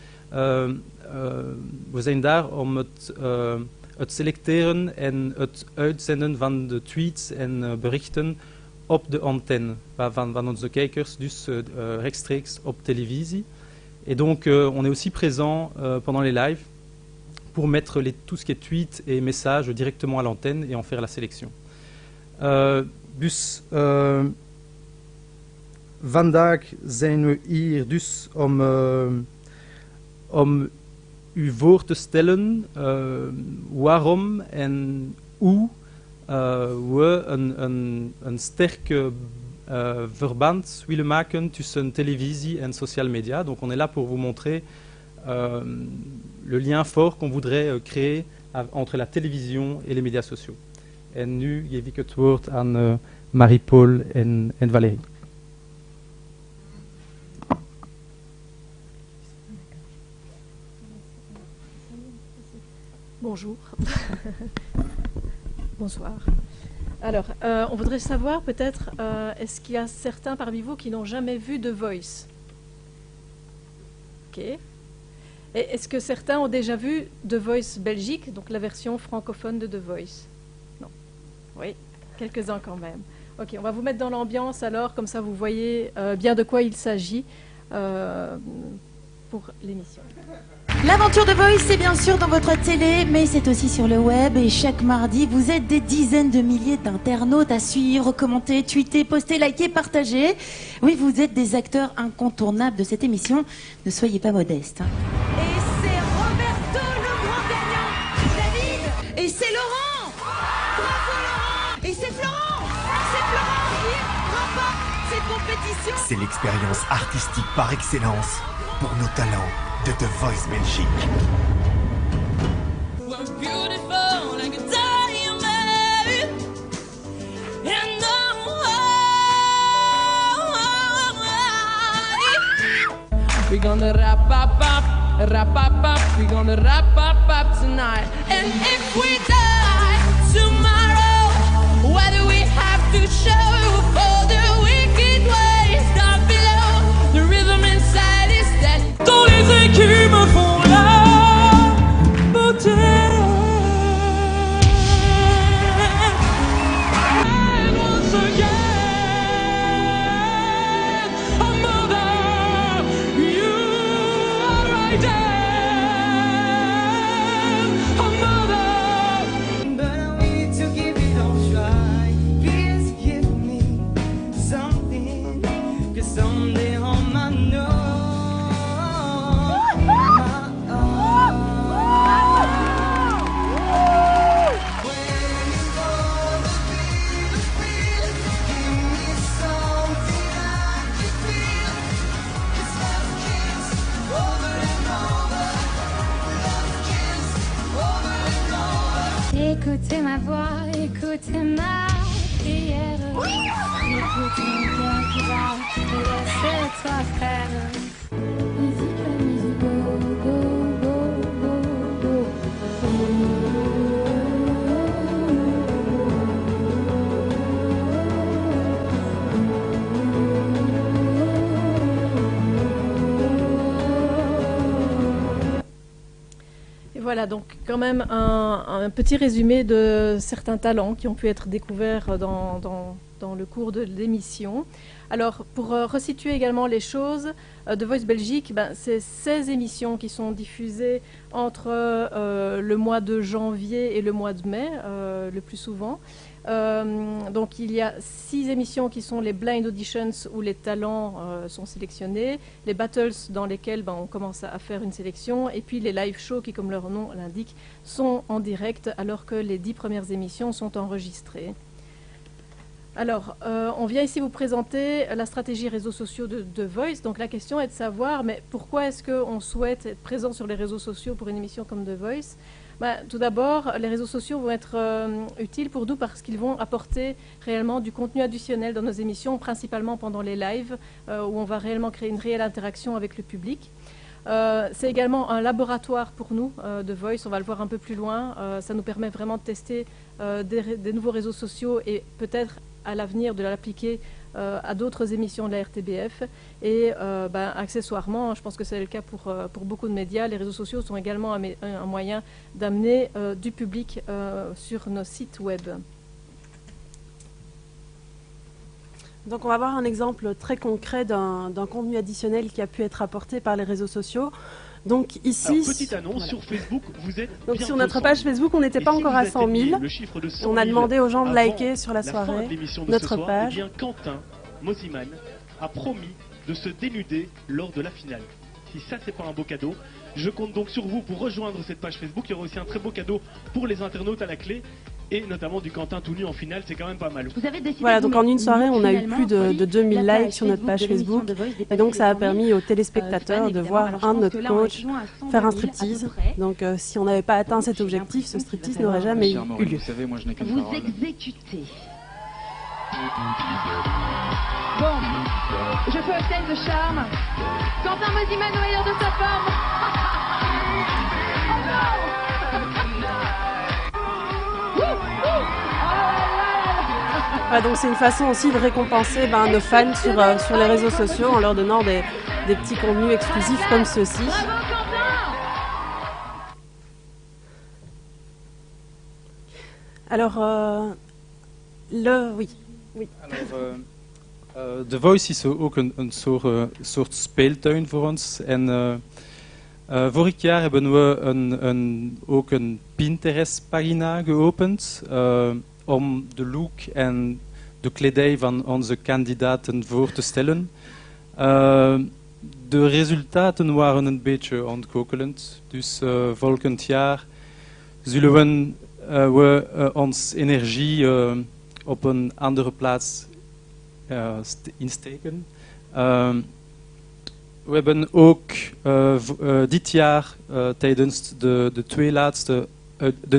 We zijn daar om het selecteren en het uitzenden van de tweets en berichten op de antenne van onze kijkers, dus rechtstreeks op televisie. Et donc, on est aussi présent pendant les lives pour mettre tout ce qui est tweets et messages directement à l'antenne et en faire la sélection. Vandaag zijn we hier dus om u voor te stellen waarom en hoe we een sterke verband willen maken tussen televisie en social media. Donc on est là pour vous montrer le lien fort qu'on voudrait créer entre la télévision et les médias sociaux. En nu geef ik het woord aan Marie-Paul en Valérie. bonjour. Bonsoir. Alors, on voudrait savoir peut-être, est-ce qu'il y a certains parmi vous qui n'ont jamais vu The Voice? Ok. Et est-ce que certains ont déjà vu The Voice Belgique, donc la version francophone de The Voice? Non. Oui, quelques-uns quand même. Ok, on va vous mettre dans l'ambiance alors, comme ça vous voyez bien de quoi il s'agit pour l'émission. L'aventure de Voice, c'est bien sûr dans votre télé, mais c'est aussi sur le web. Et chaque mardi, vous êtes des dizaines de milliers d'internautes à suivre, commenter, tweeter, poster, liker, partager. Oui, vous êtes des acteurs incontournables de cette émission. Ne soyez pas modestes. Et c'est Roberto, le grand gagnant. David. Et c'est Laurent. Bravo Laurent. Et c'est Florent. C'est Florent qui remporte cette compétition. C'est l'expérience artistique par excellence pour nos talents de The Voice Belgique. We're gonna rap up, we're gonna rap up tonight. And if we die tomorrow, what do we have to show for the wicked ways down below? The rhythm inside is dead. Dans les yeux qui me font la beauté. And once again, oh mother, you are right there. Oh mother, but I need to give it a try. Please give me something, 'cause someday on my nose. Écoutez ma voix, écoutez ma prière. Écoute mon cœur qui bat et laisse-toi faire. Musique, musique, go, go, go, go, go. Et voilà, donc quand même un petit résumé de certains talents qui ont pu être découverts dans le cours de l'émission. Alors, pour resituer également les choses, The Voice Belgique, c'est 16 émissions qui sont diffusées entre le mois de janvier et le mois de mai, le plus souvent. Donc il y a 6 émissions qui sont les blind auditions où les talents sont sélectionnés, les battles dans lesquels on commence à faire une sélection, et puis les live shows qui, comme leur nom l'indique, sont en direct alors que les 10 premières émissions sont enregistrées. Alors, on vient ici vous présenter la stratégie réseaux sociaux de The Voice. Donc la question est de savoir, mais pourquoi est-ce qu'on souhaite être présent sur les réseaux sociaux pour une émission comme The Voice? Tout d'abord, les réseaux sociaux vont être utiles pour nous parce qu'ils vont apporter réellement du contenu additionnel dans nos émissions, principalement pendant les lives, où on va réellement créer une réelle interaction avec le public. C'est également un laboratoire pour nous, The Voice, on va le voir un peu plus loin. Ça nous permet vraiment de tester des nouveaux réseaux sociaux et peut-être à l'avenir de l'appliquer à d'autres émissions de la RTBF. Et accessoirement, je pense que c'est le cas pour beaucoup de médias, les réseaux sociaux sont également un moyen d'amener du public sur nos sites web. Donc on va voir un exemple très concret d'un contenu additionnel qui a pu être apporté par les réseaux sociaux. Donc ici, alors, petite annonce, sur Facebook, vous êtes donc sur notre page Facebook, on n'était pas encore à 100 000. On a demandé aux gens de liker sur la soirée notre page. Eh bien, Quentin Mosiman a promis de se dénuder lors de la finale. Si ça, c'est pas un beau cadeau, je compte donc sur vous pour rejoindre cette page Facebook. Il y aura aussi un très beau cadeau pour les internautes à la clé. Et notamment du Quentin tout nu en finale, c'est quand même pas mal. Voilà, donc en une soirée, on a eu plus de 2000 likes sur notre page Facebook. Et donc ça a permis aux téléspectateurs de voir un de notre coach faire un striptease. Donc si on n'avait pas atteint cet objectif, ce striptease n'aurait jamais eu lieu. Vous exécutez. Bon, je fais obtenir de charme. Quentin Mosiman au meilleur de sa forme. Oh non Ouais, donc c'est une façon aussi de récompenser nos fans sur les réseaux sociaux en leur donnant des petits contenus exclusifs comme ceux-ci. Alors, oui. Alors, The Voice is ook een soort speeltuin voor ons. En vorig jaar hebben we ook een Pinterest-pagina geopend om de look en de kledij van onze kandidaten voor te stellen. De resultaten waren een beetje ontkokelend. Dus volgend jaar zullen we ons energie op een andere plaats insteken. We hebben ook dit jaar tijdens de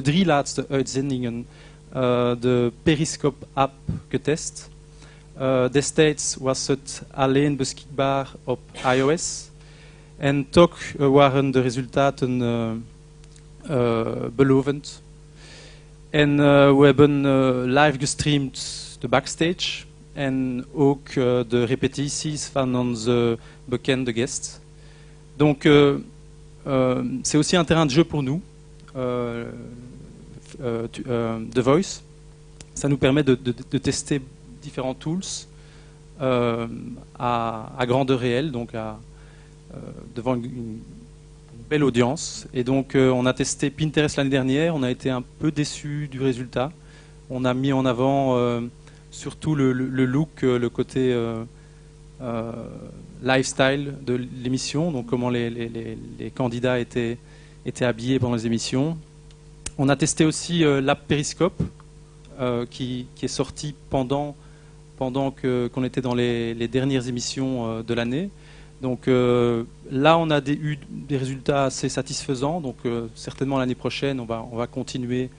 drie laatste uitzendingen de Periscope-app getest. Destijds was het alleen beschikbaar op iOS. En toch waren de resultaten belovend. En we hebben live gestreamd de backstage en ook de repetities van onze bekende guests. Donc c'est aussi un terrain de jeu pour nous, The Voice. Ça nous permet de tester différents tools à grandeur réelle, donc devant une belle audience. Et donc on a testé Pinterest l'année dernière, on a été un peu déçus du résultat. On a mis en avant surtout le look, le côté lifestyle de l'émission, donc comment les candidats étaient habillés pendant les émissions. On a testé aussi l'app Periscope qui est sortie pendant qu'on était dans les dernières émissions de l'année. Donc là, on a eu des résultats assez satisfaisants. Donc certainement l'année prochaine, on va continuer,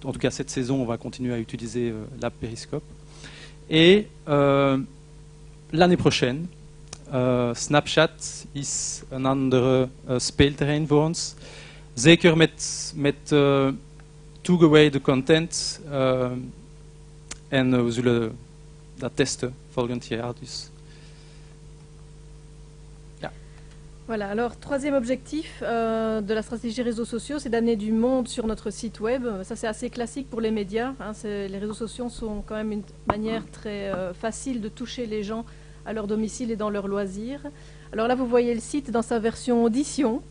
en tout cas cette saison, on va continuer à utiliser l'app Periscope. Et l'année prochaine, Snapchat is een andere speelterrein voor ons. Zeker met toegewijde content. En we zullen dat testen volgend jaar. Dus. Voilà, alors troisième objectif de la stratégie réseaux sociaux, c'est d'amener du monde sur notre site web. Ça c'est assez classique pour les médias. Les réseaux sociaux sont quand même une manière très facile de toucher les gens à leur domicile et dans leurs loisirs. Alors là vous voyez le site dans sa version audition,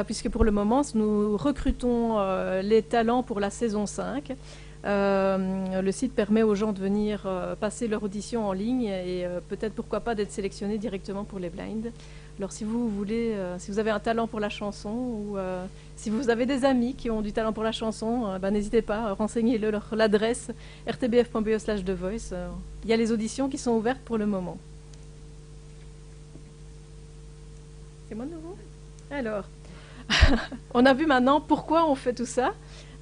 puisque pour le moment nous recrutons les talents pour la saison 5. Le site permet aux gens de venir passer leur audition en ligne et peut-être pourquoi pas d'être sélectionnés directement pour les blinds. Alors si vous voulez, si vous avez un talent pour la chanson ou si vous avez des amis qui ont du talent pour la chanson, n'hésitez pas, renseignez-le, l'adresse rtbf.be/The Voice. Il y a les auditions qui sont ouvertes pour le moment. C'est moi de nouveau ? Alors, on a vu maintenant pourquoi on fait tout ça.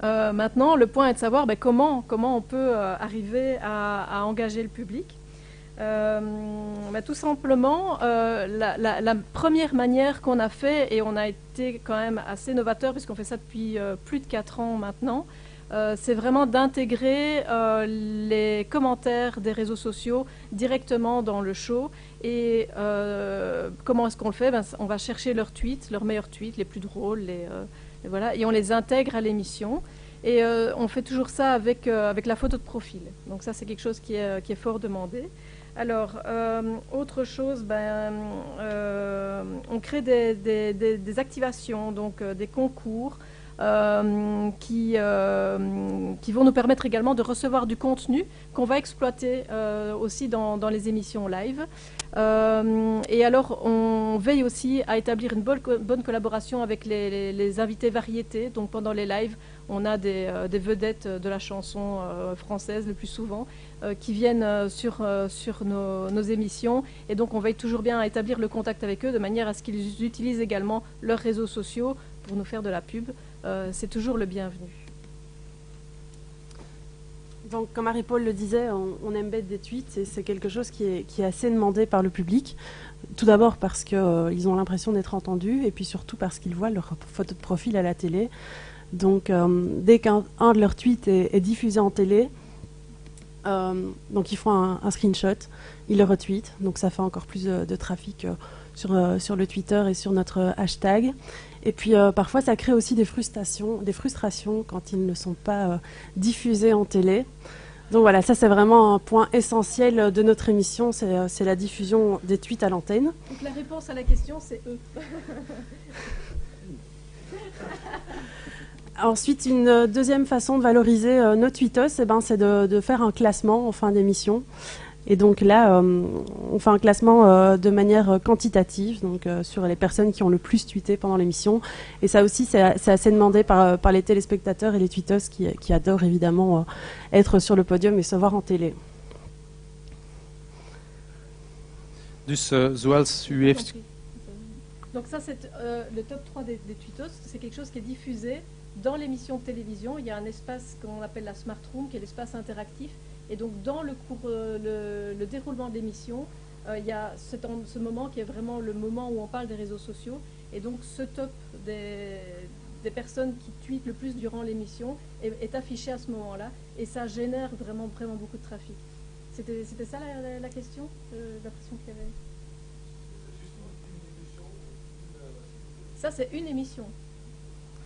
Maintenant, le point est de savoir comment on peut arriver à engager le public. Tout simplement, la première manière qu'on a fait, et on a été quand même assez novateur puisqu'on fait ça depuis plus de 4 ans maintenant, c'est vraiment d'intégrer les commentaires des réseaux sociaux directement dans le show. Et comment est-ce qu'on le fait ? On va chercher leurs tweets, leurs meilleurs tweets, les plus drôles, voilà, et on les intègre à l'émission. Et on fait toujours ça avec la photo de profil. Donc ça, c'est quelque chose qui est fort demandé. Alors, autre chose, on crée des activations, donc des concours qui vont nous permettre également de recevoir du contenu qu'on va exploiter aussi dans les émissions live. Et alors, on veille aussi à établir une bonne collaboration avec les invités variétés. Donc pendant les lives, on a des vedettes de la chanson française le plus souvent qui viennent sur nos émissions. Et donc on veille toujours bien à établir le contact avec eux de manière à ce qu'ils utilisent également leurs réseaux sociaux pour nous faire de la pub. C'est toujours le bienvenu. Donc, comme Marie-Paul le disait, on embed des tweets et c'est quelque chose qui est assez demandé par le public. Tout d'abord parce qu'ils ont l'impression d'être entendus et puis surtout parce qu'ils voient leur photo de profil à la télé. Donc, dès qu'un de leurs tweets est diffusé en télé, Donc ils font un screenshot, ils le retweetent, donc ça fait encore plus de trafic sur le Twitter et sur notre hashtag. Et puis parfois ça crée aussi des frustrations quand ils ne sont pas diffusés en télé. Donc voilà, ça c'est vraiment un point essentiel de notre émission, c'est la diffusion des tweets à l'antenne. Donc la réponse à la question, c'est eux. Ensuite, une deuxième façon de valoriser nos tweetos, c'est de faire un classement en fin d'émission. Et donc là, on fait un classement de manière quantitative, donc sur les personnes qui ont le plus tweeté pendant l'émission. Et ça aussi, c'est assez demandé par les téléspectateurs et les tweetos qui adorent évidemment être sur le podium et se voir en télé. Dus zoals u heeft... Donc ça, c'est le top 3 des tweetos. C'est quelque chose qui est diffusé dans l'émission de télévision. Il y a un espace qu'on appelle la Smart Room, qui est l'espace interactif. Et donc, dans le déroulement de l'émission, il y a ce moment qui est vraiment le moment où on parle des réseaux sociaux. Et donc, ce top des personnes qui tweetent le plus durant l'émission est affiché à ce moment-là. Et ça génère vraiment beaucoup de trafic. C'était ça la question, l'impression qu'il y avait. Ça, c'est une émission.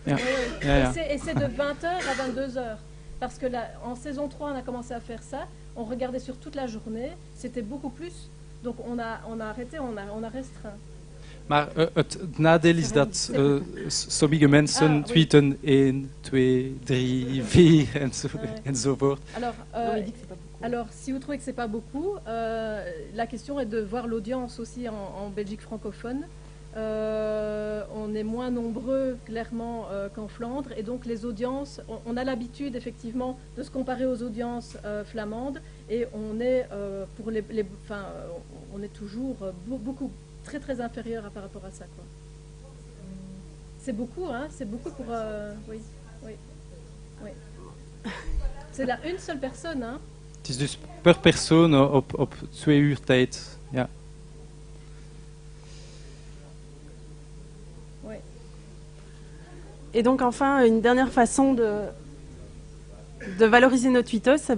Yeah. Oui. Yeah. Et c'est de 20h à 22h. Parce que en saison 3, on a commencé à faire ça. On regardait sur toute la journée. C'était beaucoup plus. Donc on a arrêté, on a restreint. Maar het nadeel is dat sommige mensen tweeten 1, 2, 3, 4 enzovoort. Alors, si vous trouvez que c'est pas beaucoup, la question est de voir l'audience aussi en Belgique francophone. On est moins nombreux clairement qu'en Flandre et donc les audiences, on a l'habitude effectivement de se comparer aux audiences flamandes et on est on est toujours beaucoup très très inférieur par rapport à ça quoi. C'est beaucoup c'est beaucoup pour oui. C'est là une seule personne Het is dus per persoon op 2 uur tijd. Ja. Et donc enfin, une dernière façon de valoriser nos tweetos, c'est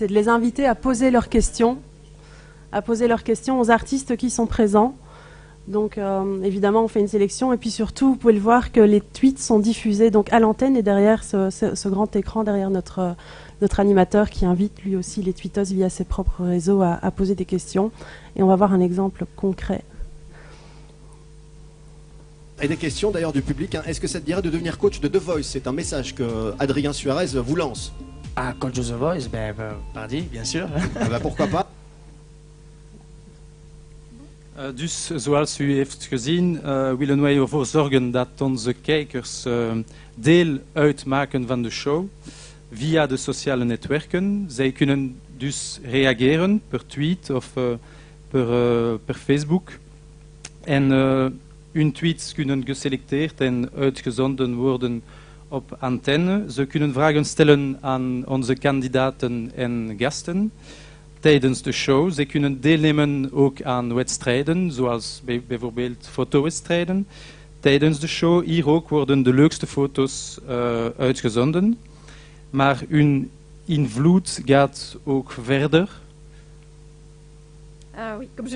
de les inviter à poser leurs questions aux artistes qui sont présents. Donc évidemment, on fait une sélection et puis surtout, vous pouvez le voir que les tweets sont diffusés donc à l'antenne et derrière ce grand écran, derrière notre animateur qui invite lui aussi les tweetos via ses propres réseaux à poser des questions. Et on va voir un exemple concret. Et des questions d'ailleurs du public. Est-ce que ça te dirait de devenir coach de The Voice? C'est un message que Adrien Suarez vous lance. Ah, coach de The Voice, pardi, bien sûr. Pourquoi pas? Dus zoals u heeft gezien, willen wij ervoor zorgen dat onze kijkers deel uitmaken van de show via de sociale netwerken. Zij kunnen dus reageren per tweet of per Facebook. En hun tweets kunnen geselecteerd en uitgezonden worden op antenne. Ze kunnen vragen stellen aan onze kandidaten en gasten tijdens de show. Ze kunnen deelnemen ook aan wedstrijden, zoals bijvoorbeeld fotowedstrijden. Tijdens de show hier ook worden de leukste foto's uitgezonden. Maar hun invloed gaat ook verder. Ah oui, comme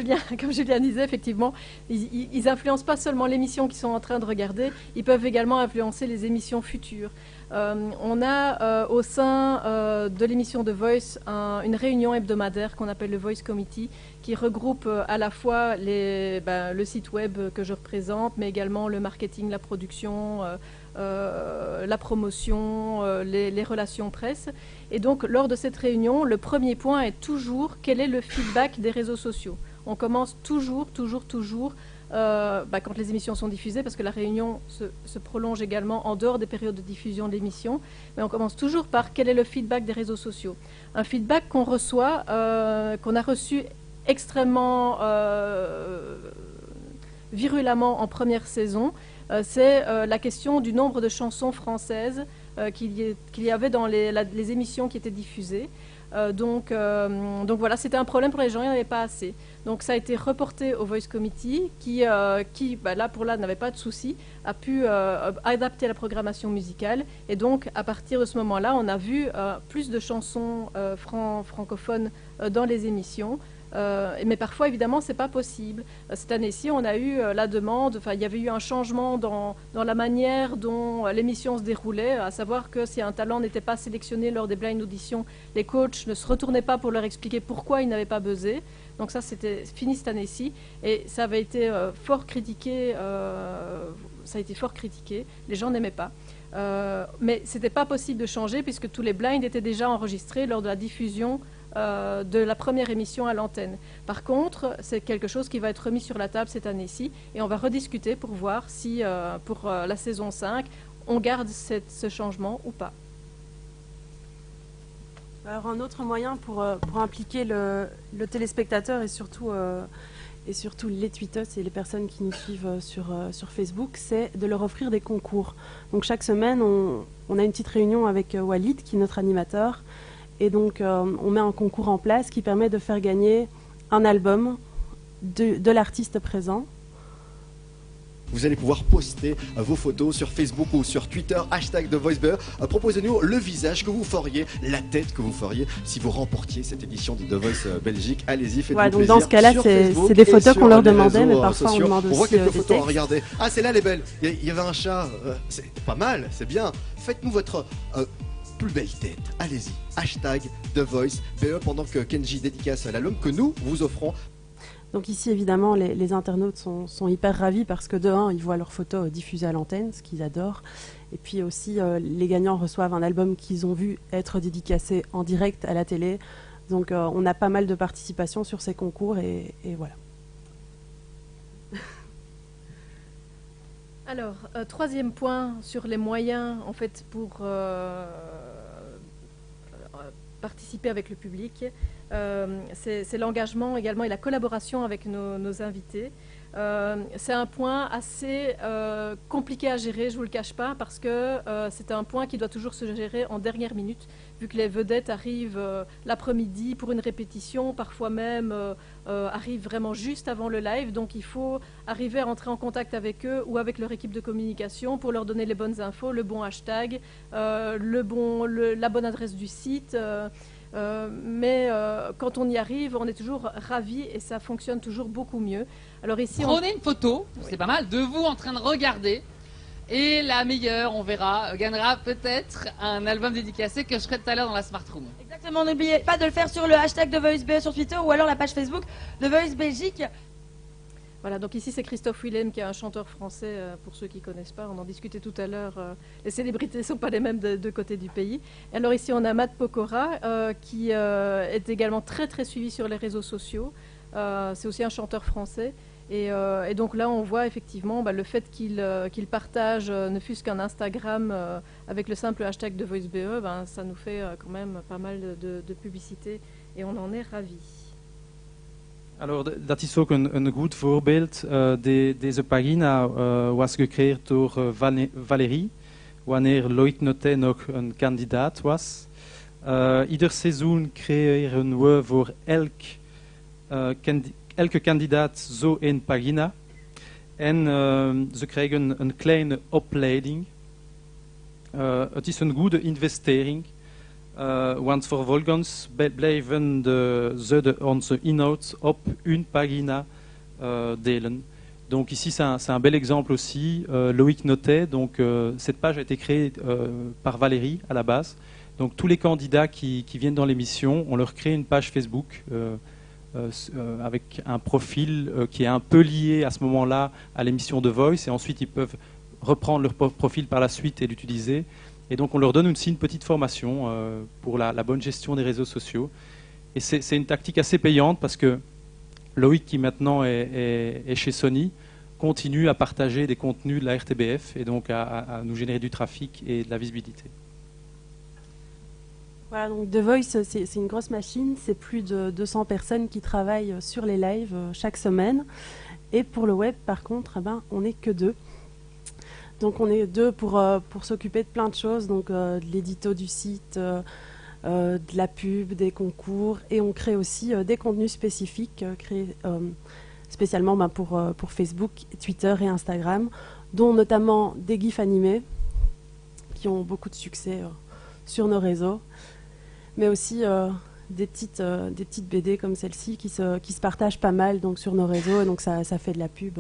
Julien disait, effectivement, ils influencent pas seulement l'émission qu'ils sont en train de regarder, ils peuvent également influencer les émissions futures. On a au sein de l'émission de Voice une réunion hebdomadaire qu'on appelle le Voice Committee, qui regroupe à la fois le site web que je représente, mais également le marketing, la production, la promotion, les relations presse. Et donc, lors de cette réunion, le premier point est toujours quel est le feedback des réseaux sociaux. On commence toujours, quand les émissions sont diffusées, parce que la réunion se prolonge également en dehors des périodes de diffusion de l'émission, mais on commence toujours par quel est le feedback des réseaux sociaux. Un feedback qu'on reçoit, qu'on a reçu extrêmement virulemment en première saison, c'est la question du nombre de chansons françaises qu'il y avait dans les émissions qui étaient diffusées. Donc voilà, c'était un problème pour les gens, il n'y en avait pas assez. Donc ça a été reporté au Voice Committee qui là n'avait pas de souci, a pu adapter la programmation musicale. Et donc à partir de ce moment-là, on a vu plus de chansons francophones dans les émissions. Mais parfois, évidemment, c'est pas possible. Cette année-ci, on a eu la demande, il y avait eu un changement dans la manière dont l'émission se déroulait, à savoir que si un talent n'était pas sélectionné lors des blind auditions, les coachs ne se retournaient pas pour leur expliquer pourquoi ils n'avaient pas buzzé. Donc ça, c'était fini cette année-ci. Et ça avait été fort critiqué. Les gens n'aimaient pas. Mais c'était pas possible de changer puisque tous les blinds étaient déjà enregistrés lors de la diffusion de la première émission à l'antenne. Par contre, c'est quelque chose qui va être remis sur la table cette année-ci et on va rediscuter pour voir si pour la saison 5, on garde ce changement ou pas. Alors un autre moyen pour impliquer le téléspectateur et surtout les tweeters et les personnes qui nous suivent sur Facebook, c'est de leur offrir des concours. Donc chaque semaine, on a une petite réunion avec Walid, qui est notre animateur. Et donc, on met un concours en place qui permet de faire gagner un album de l'artiste présent. Vous allez pouvoir poster vos photos sur Facebook ou sur Twitter, #TheVoiceBE. Proposez-nous le visage que vous feriez, la tête que vous feriez si vous remportiez cette édition de The Voice Belgique. Allez-y, faites-vous plaisir. Donc dans ce cas-là, c'est des photos qu'on leur demandait, mais parfois on demande aussi on voit quelques des photos, textes. regardez. Ah, celle-là, elle est belle. Il y avait un chat. C'est pas mal, c'est bien. Faites-nous votre plus belle tête. Allez-y, #TheVoiceBE pendant que Kenji dédicace l'album que nous vous offrons. Donc ici, évidemment, les internautes sont hyper ravis parce que de un, ils voient leurs photos diffusées à l'antenne, ce qu'ils adorent. Et puis aussi, les gagnants reçoivent un album qu'ils ont vu être dédicacé en direct à la télé. Donc on a pas mal de participation sur ces concours et voilà. Alors, troisième point sur les moyens, en fait, pour participer avec le public, c'est l'engagement également et la collaboration avec nos invités. C'est un point assez compliqué à gérer, je ne vous le cache pas, parce que c'est un point qui doit toujours se gérer en dernière minute, vu que les vedettes arrivent l'après-midi pour une répétition, parfois même arrivent vraiment juste avant le live, donc il faut arriver à entrer en contact avec eux ou avec leur équipe de communication pour leur donner les bonnes infos, le bon hashtag, la bonne adresse du site. Mais quand on y arrive, on est toujours ravis et ça fonctionne toujours beaucoup mieux. Alors ici, prenez une photo, c'est pas mal, de vous en train de regarder. Et la meilleure, on verra, gagnera peut-être un album dédicacé que je ferai tout à l'heure dans la Smart Room. Exactement, n'oubliez pas de le faire sur le hashtag #TheVoiceBE sur Twitter ou alors la page Facebook de Voice Belgique. Voilà, donc ici c'est Christophe Willem qui est un chanteur français, pour ceux qui ne connaissent pas, on en discutait tout à l'heure, les célébrités ne sont pas les mêmes de deux côtés du pays. Et alors ici on a Matt Pokora qui est également très très suivi sur les réseaux sociaux, c'est aussi un chanteur français. Et donc là, on voit effectivement le fait qu'il partage ne fût-ce qu'un Instagram avec le simple hashtag de VoiceBE, ça nous fait quand même pas mal de publicité et on en est ravis. Alors, dat is ook een goed voorbeeld. Deze pagina was gecreëerd door Valérie, wanneer Loïc Notet nog een kandidaat was. Ieder seizoen creëren we voor elke kandidaat zo één pagina. En ze krijgen een kleine opleiding. Het is een goede investering. Want vervolgens blijven ze onze inhoud op hun pagina delen. Donc ici c'est un bel exemple aussi. Loïc Notet, donc cette page a été créée par Valérie à la base. Donc tous les candidats qui viennent dans l'émission, on leur crée une page Facebook avec un profil qui est un peu lié à ce moment-là à l'émission de Voice, et ensuite ils peuvent reprendre leur profil par la suite et l'utiliser. Et donc on leur donne aussi une petite formation pour la bonne gestion des réseaux sociaux. Et c'est une tactique assez payante parce que Loïc, qui maintenant est chez Sony, continue à partager des contenus de la RTBF et donc à nous générer du trafic et de la visibilité. Voilà, donc The Voice, c'est une grosse machine, c'est plus de 200 personnes qui travaillent sur les lives chaque semaine. Et pour le web, par contre, on n'est que 2. Donc on est deux pour s'occuper de plein de choses, donc de l'édito du site, de la pub, des concours, et on crée aussi des contenus spécifiques créés spécialement pour Facebook, Twitter et Instagram, dont notamment des gifs animés qui ont beaucoup de succès sur nos réseaux, mais aussi des petites BD comme celle-ci qui se partagent pas mal donc, sur nos réseaux, et donc ça fait de la pub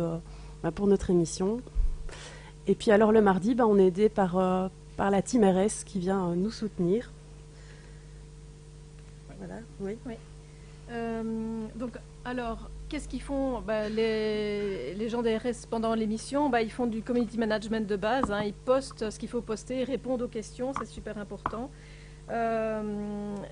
pour notre émission. Et puis alors le mardi, on est aidé par la team RS qui vient nous soutenir. Voilà, oui. Donc, alors, qu'est-ce qu'ils font les gens des RS pendant l'émission, ils font du community management de base, ils postent ce qu'il faut poster, ils répondent aux questions, c'est super important.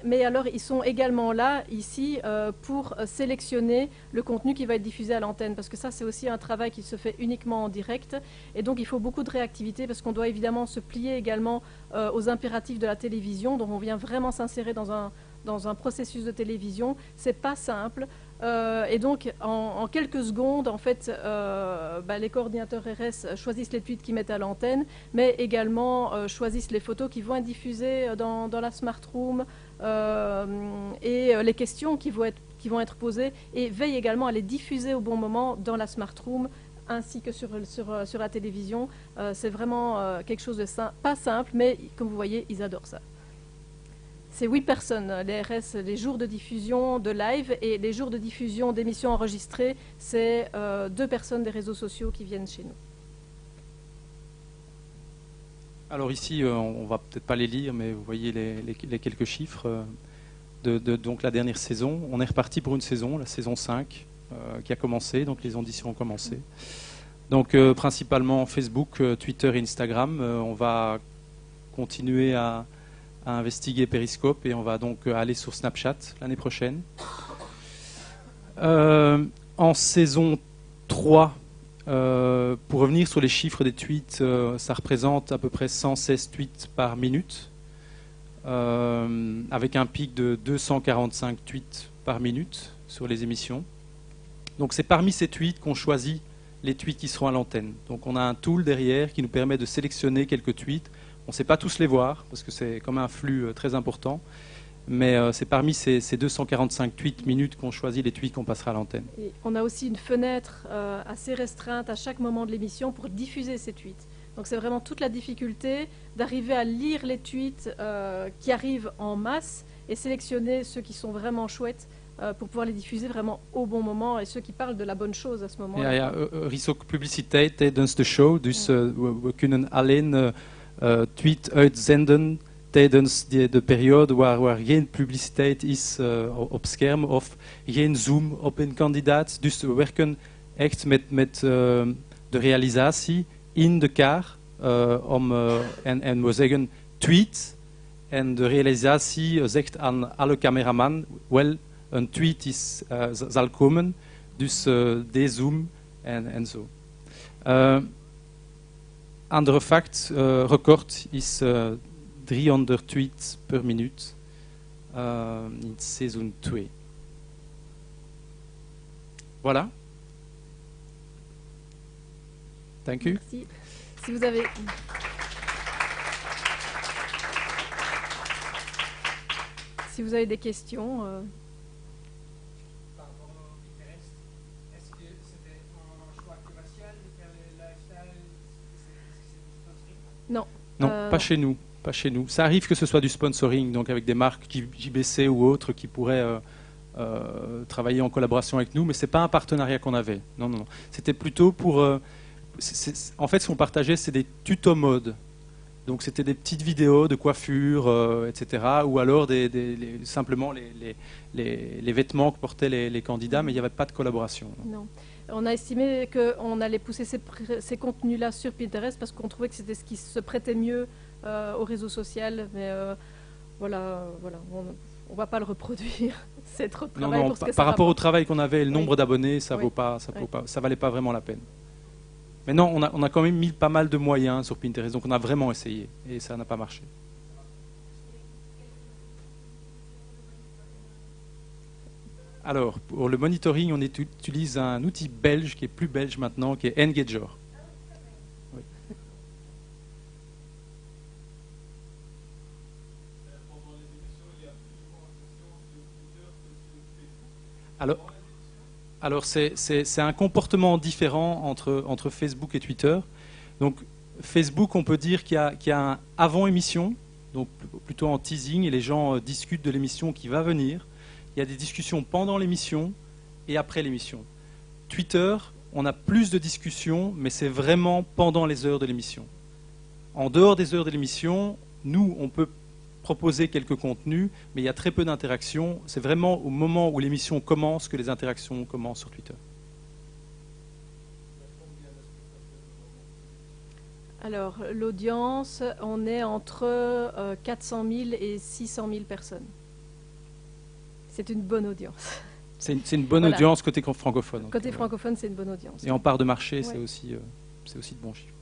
Mais alors, ils sont également là, ici, pour sélectionner le contenu qui va être diffusé à l'antenne, parce que ça, c'est aussi un travail qui se fait uniquement en direct, et donc il faut beaucoup de réactivité, parce qu'on doit évidemment se plier également aux impératifs de la télévision, donc on vient vraiment s'insérer dans un processus de télévision. C'est pas simple. Et donc, en quelques secondes, en fait, les coordinateurs RS choisissent les tweets qu'ils mettent à l'antenne, mais également choisissent les photos qui vont être diffusées dans la smart room et les questions qui vont être posées, et veillent également à les diffuser au bon moment dans la smart room ainsi que sur la télévision. C'est vraiment quelque chose de pas simple, mais comme vous voyez, ils adorent ça. C'est 8 personnes, les RS, les jours de diffusion de live, et les jours de diffusion d'émissions enregistrées, c'est 2 personnes des réseaux sociaux qui viennent chez nous. Alors ici, on va peut-être pas les lire, mais vous voyez les quelques chiffres de donc la dernière saison. On est reparti pour une saison, la saison 5, qui a commencé, donc les auditions ont commencé. Donc principalement Facebook, Twitter et Instagram. On va continuer à investiguer Periscope, et on va donc aller sur Snapchat l'année prochaine. En saison 3, pour revenir sur les chiffres des tweets, ça représente à peu près 116 tweets par minute, avec un pic de 245 tweets par minute sur les émissions. Donc c'est parmi ces tweets qu'on choisit les tweets qui seront à l'antenne. Donc on a un tool derrière qui nous permet de sélectionner quelques tweets. On ne sait pas tous les voir, parce que c'est comme un flux très important, mais c'est parmi ces 245 tweets minutes qu'on choisit les tweets qu'on passera à l'antenne. Et on a aussi une fenêtre assez restreinte à chaque moment de l'émission pour diffuser ces tweets. Donc c'est vraiment toute la difficulté d'arriver à lire les tweets qui arrivent en masse et sélectionner ceux qui sont vraiment chouettes pour pouvoir les diffuser vraiment au bon moment, et ceux qui parlent de la bonne chose à ce moment-là. Ja, er is ook publiciteit tijdens de show, dus we kunnen alleen tweet uitzenden tijdens de periode waar geen publiciteit is op scherm of geen zoom op een kandidaat. Dus we werken echt met de realisatie in de kaart en we zeggen tweet, en de realisatie zegt aan alle cameraman wel een tweet zal komen, dus dezoom en zo. Andere fact, record is 300 tweets per minuut in seizoen 2. Voilà. Dank u. Merci. Si vous avez des questions... Est-ce que c'était un choix commercial de faire les lifestyles? Non. Non, pas chez nous. Pas chez nous. Ça arrive que ce soit du sponsoring, donc avec des marques JBC ou autres qui pourraient travailler en collaboration avec nous, mais c'est pas un partenariat qu'on avait. Non, non, non. C'était plutôt pour... en fait, ce qu'on partageait, c'est des tutos mode. Donc c'était des petites vidéos de coiffure, etc. Ou alors simplement les vêtements que portaient les candidats, mais il n'y avait pas de collaboration. Non. On a estimé qu'on allait pousser ces contenus-là sur Pinterest parce qu'on trouvait que c'était ce qui se prêtait mieux au réseau social. Mais voilà, on ne va pas le reproduire. C'est trop de travail pour ce que ça par rapport rapporte. au travail qu'on avait et le nombre d'abonnés, ça valait pas vraiment la peine. Mais non, on a quand même mis pas mal de moyens sur Pinterest, donc on a vraiment essayé et ça n'a pas marché. Alors, pour le monitoring, on utilise un outil belge qui est plus belge maintenant, qui est Engager. Oui. Alors c'est un comportement différent entre Facebook et Twitter. Donc Facebook, on peut dire qu'il y a un avant-émission, donc plutôt en teasing, et les gens discutent de l'émission qui va venir. Il y a des discussions pendant l'émission et après l'émission. Twitter, on a plus de discussions, mais c'est vraiment pendant les heures de l'émission. En dehors des heures de l'émission, nous, on peut proposer quelques contenus, mais il y a très peu d'interactions. C'est vraiment au moment où l'émission commence que les interactions commencent sur Twitter. Alors, l'audience, on est entre 400 000 et 600 000 personnes. C'est une bonne audience. C'est une bonne audience côté francophone. Côté francophone, c'est une bonne audience. Et en part de marché, c'est aussi de bons chiffres.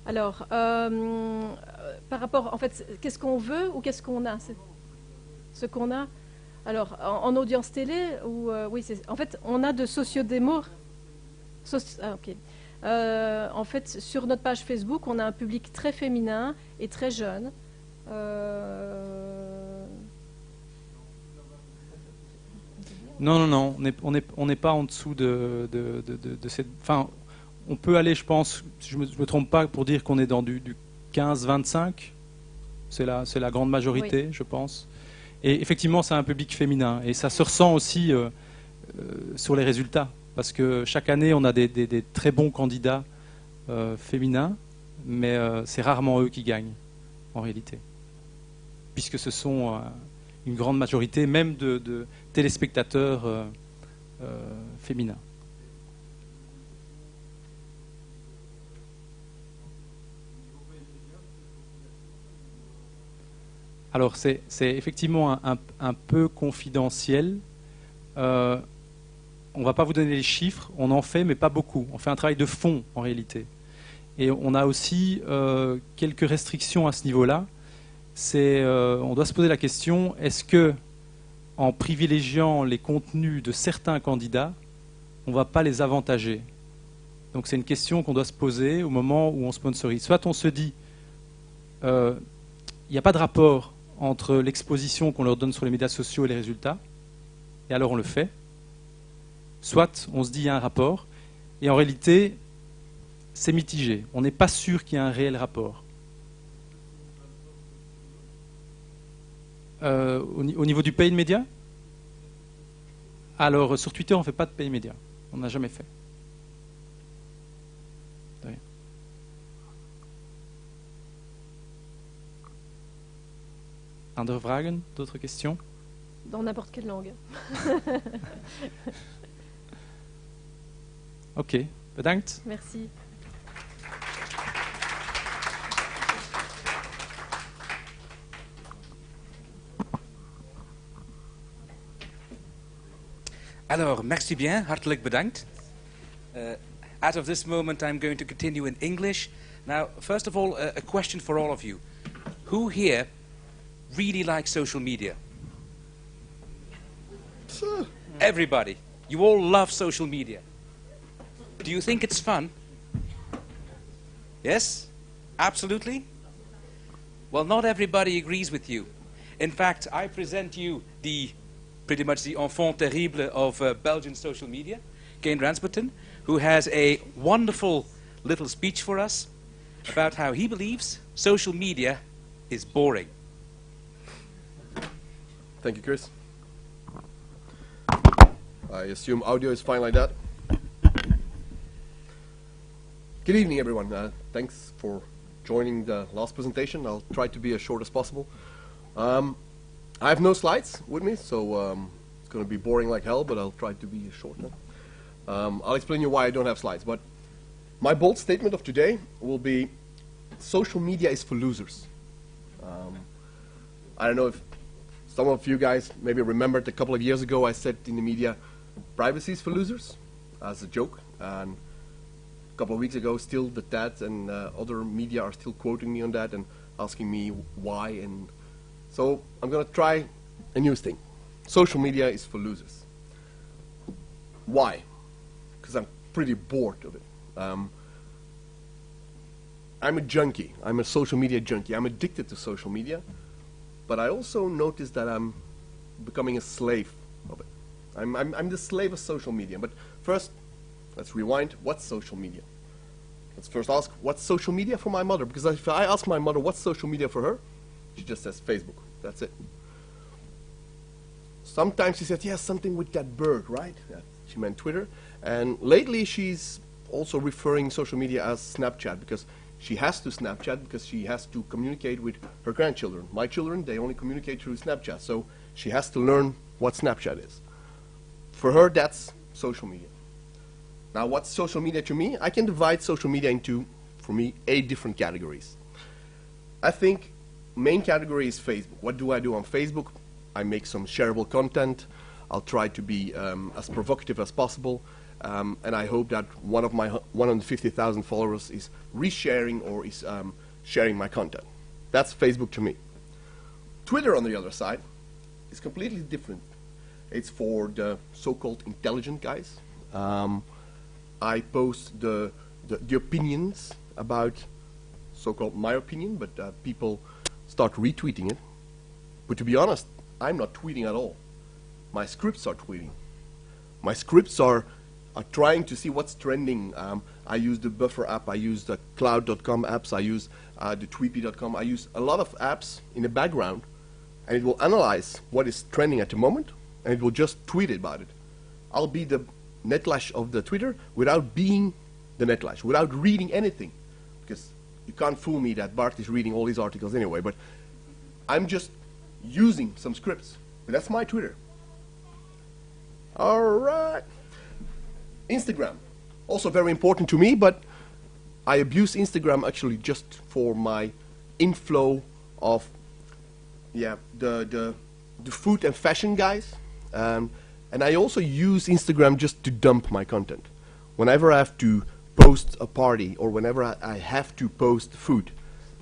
Alors, par rapport, en fait, qu'est-ce qu'on veut ou qu'est-ce qu'on a? Ce qu'on a. Alors, en audience télé, oui, en fait, on a de sociodémos. Ok. En fait, sur notre page Facebook, on a un public très féminin et très jeune. Non, on n'est pas en dessous de cette... Enfin, on peut aller, je pense, si je ne me trompe pas, pour dire qu'on est dans du 15-25. C'est la grande majorité, oui. Je pense. Et effectivement, c'est un public féminin. Et ça se ressent aussi sur les résultats. Parce que chaque année, on a des très bons candidats féminins, mais c'est rarement eux qui gagnent, en réalité. Puisque ce sont une grande majorité, même de téléspectateurs féminins. Alors, c'est effectivement un peu confidentiel. On ne va pas vous donner les chiffres, on en fait, mais pas beaucoup. On fait un travail de fond, en réalité. Et on a aussi quelques restrictions à ce niveau-là. On doit se poser la question, est-ce que, en privilégiant les contenus de certains candidats, on ne va pas les avantager? Donc c'est une question qu'on doit se poser au moment où on sponsorise. Soit on se dit, il n'y a pas de rapport entre l'exposition qu'on leur donne sur les médias sociaux et les résultats, et alors on le fait. Soit on se dit qu'il y a un rapport, et en réalité, c'est mitigé. On n'est pas sûr qu'il y ait un réel rapport. Au niveau du paid media, alors sur Twitter, on ne fait pas de paid media. On n'a jamais fait. De rien. Andere vragen? D'autres questions? Dans n'importe quelle langue. Ok, bedankt. Merci. Alors, merci bien, hartelijk bedankt. Out of this moment, I'm going to continue in English. Now, first of all, a question for all of you. Who here really likes social media? Everybody. You all love social media. Do you think it's fun? Yes? Absolutely? Well, not everybody agrees with you. In fact, I present you pretty much the enfant terrible of Belgian social media, Cain Ransbottyn, who has a wonderful little speech for us about how he believes social media is boring. Thank you, Chris. I assume audio is fine like that. Good evening, everyone. Thanks for joining the last presentation. I'll try to be as short as possible. I have no slides with me, so it's going to be boring like hell, but I'll try to be short. I'll explain you why I don't have slides. But my bold statement of today will be, social media is for losers. I don't know if some of you guys maybe remembered a couple of years ago I said in the media, privacy is for losers, as a joke. And a couple of weeks ago, still the TED and other media are still quoting me on that and asking me why. And so I'm going to try a new thing. Social media is for losers. Why? Because I'm pretty bored of it. I'm a junkie. I'm a social media junkie. I'm addicted to social media. But I also notice that I'm becoming a slave of it. I'm the slave of social media. But first, let's rewind. What's social media? Let's first ask, what's social media for my mother? Because if I ask my mother what's social media for her, she just says Facebook. That's it. Sometimes she says, yes, something with that bird, right? Yeah, she meant Twitter. And lately she's also referring social media as Snapchat, because she has to Snapchat because she has to communicate with her grandchildren. My children, they only communicate through Snapchat, so she has to learn what Snapchat is. For her, that's social media. Now, what's social media to me? I can divide social media into, for me, 8 different categories. I think main category is Facebook. What do I do on Facebook? I make some shareable content. I'll try to be as provocative as possible. And I hope that one of my 150,000 followers is resharing or is sharing my content. That's Facebook to me. Twitter, on the other side, is completely different. It's for the so-called intelligent guys. I post the opinions about so-called my opinion, but people start retweeting it. But to be honest, I'm not tweeting at all. My scripts are tweeting. My scripts are trying to see what's trending. I use the Buffer app, I use the Cloud.com apps, I use the Tweepy.com. I use a lot of apps in the background, and it will analyze what is trending at the moment, and it will just tweet about it. I'll be the netlash of the Twitter without being the netlash, without reading anything, because you can't fool me that Bart is reading all these articles anyway, but I'm just using some scripts. But that's my Twitter. All right. Instagram, also very important to me, but I abuse Instagram actually just for my inflow of the food and fashion guys, and I also use Instagram just to dump my content. Whenever I have to post a party or whenever I have to post food,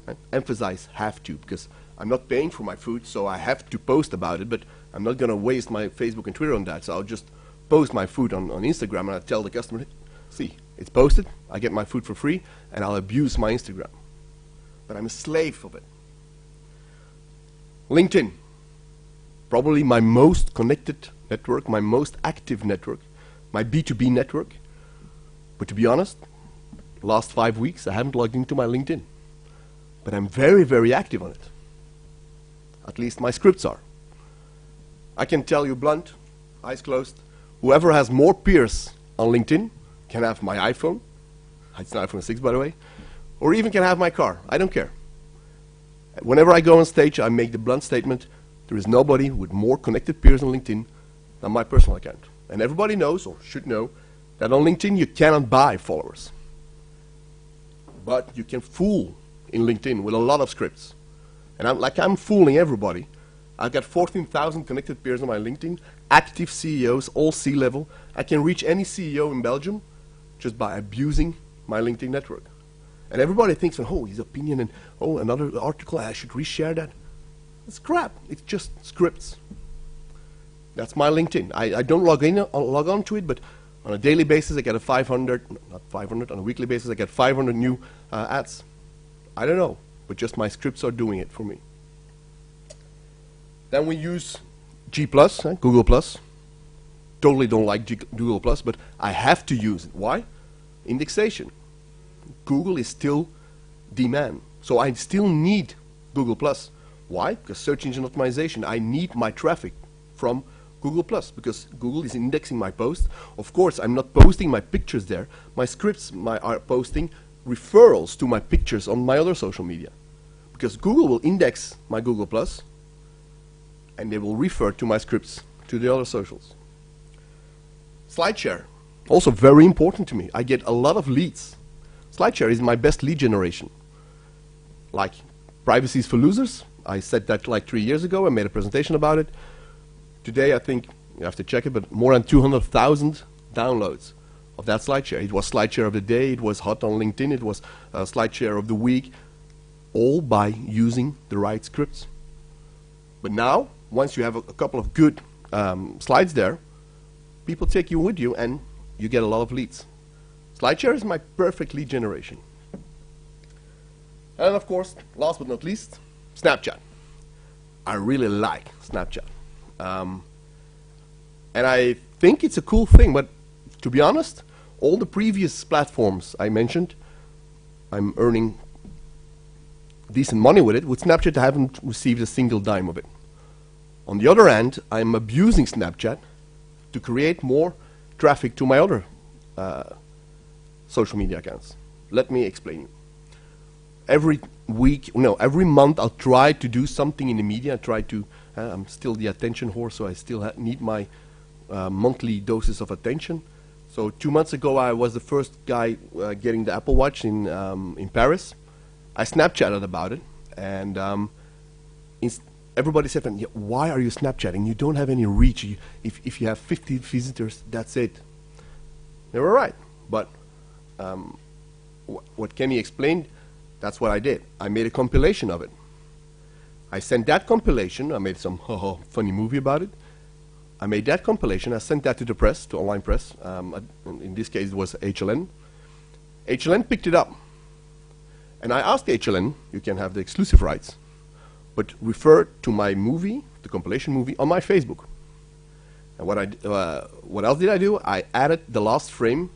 I emphasize have to, because I'm not paying for my food, so I have to post about it, but I'm not going to waste my Facebook and Twitter on that, so I'll just post my food on Instagram, and I tell the customer, see, it's posted, I get my food for free, and I'll abuse my Instagram. But I'm a slave of it. LinkedIn, probably my most connected network, my most active network, my B2B network. But to be honest, last 5 weeks I haven't logged into my LinkedIn. But I'm very, very active on it. At least my scripts are. I can tell you blunt, eyes closed, whoever has more peers on LinkedIn can have my iPhone. It's an iPhone 6, by the way. Or even can have my car. I don't care. Whenever I go on stage, I make the blunt statement, there is nobody with more connected peers on LinkedIn than my personal account. And everybody knows, or should know, that on LinkedIn you cannot buy followers. But you can fool in LinkedIn with a lot of scripts. And I'm fooling everybody. I've got 14,000 connected peers on my LinkedIn, active CEOs, all C-level. I can reach any CEO in Belgium just by abusing my LinkedIn network. And everybody thinks, oh, his opinion, and oh, another article, I should reshare that. It's crap. It's just scripts. That's my LinkedIn. I don't log on to it, but on a daily basis I get on a weekly basis I get 500 new ads. I don't know, but just my scripts are doing it for me. Then we use G+, Google+. Totally don't like Google+, but I have to use it. Why? Indexation. Google is still the man. So I still need Google+. Why? Because search engine optimization. I need my traffic from Google+, because Google is indexing my post. Of course, I'm not posting my pictures there. My scripts are posting referrals to my pictures on my other social media. Because Google will index my Google+, and they will refer to my scripts to the other socials. SlideShare, also very important to me. I get a lot of leads. SlideShare is my best lead generation. Like Privacy is for Losers, I said that like 3 years ago. I made a presentation about it. Today, I think, you have to check it, but more than 200,000 downloads of that SlideShare. It was SlideShare of the day, it was hot on LinkedIn, it was SlideShare of the week, all by using the right scripts. But now, once you have a couple of good slides there, people take you with you and you get a lot of leads. SlideShare is my perfect lead generation. And of course, last but not least, Snapchat. I really like Snapchat. And I think it's a cool thing, but to be honest, all the previous platforms I mentioned, I'm earning decent money with it. With Snapchat, I haven't received a single dime of it. On the other hand, I'm abusing Snapchat to create more traffic to my other social media accounts. Let me explain you. Every month I'll try to do something in the media. I'm still the attention whore, so I still need my monthly doses of attention. So 2 months ago I was the first guy getting the Apple Watch in Paris. I Snapchatted about it, and everybody said, why are you Snapchatting? You don't have any reach. If you have 50 visitors, that's it. They were right, but what Kenny explained, that's what I did. I made a compilation of it. I sent that compilation. I made some funny movie about it. I made that compilation. I sent that to the press, to online press. In this case, it was HLN. HLN picked it up. And I asked HLN, you can have the exclusive rights, but refer to my movie, the compilation movie, on my Facebook. And what else did I do? I added the last frame.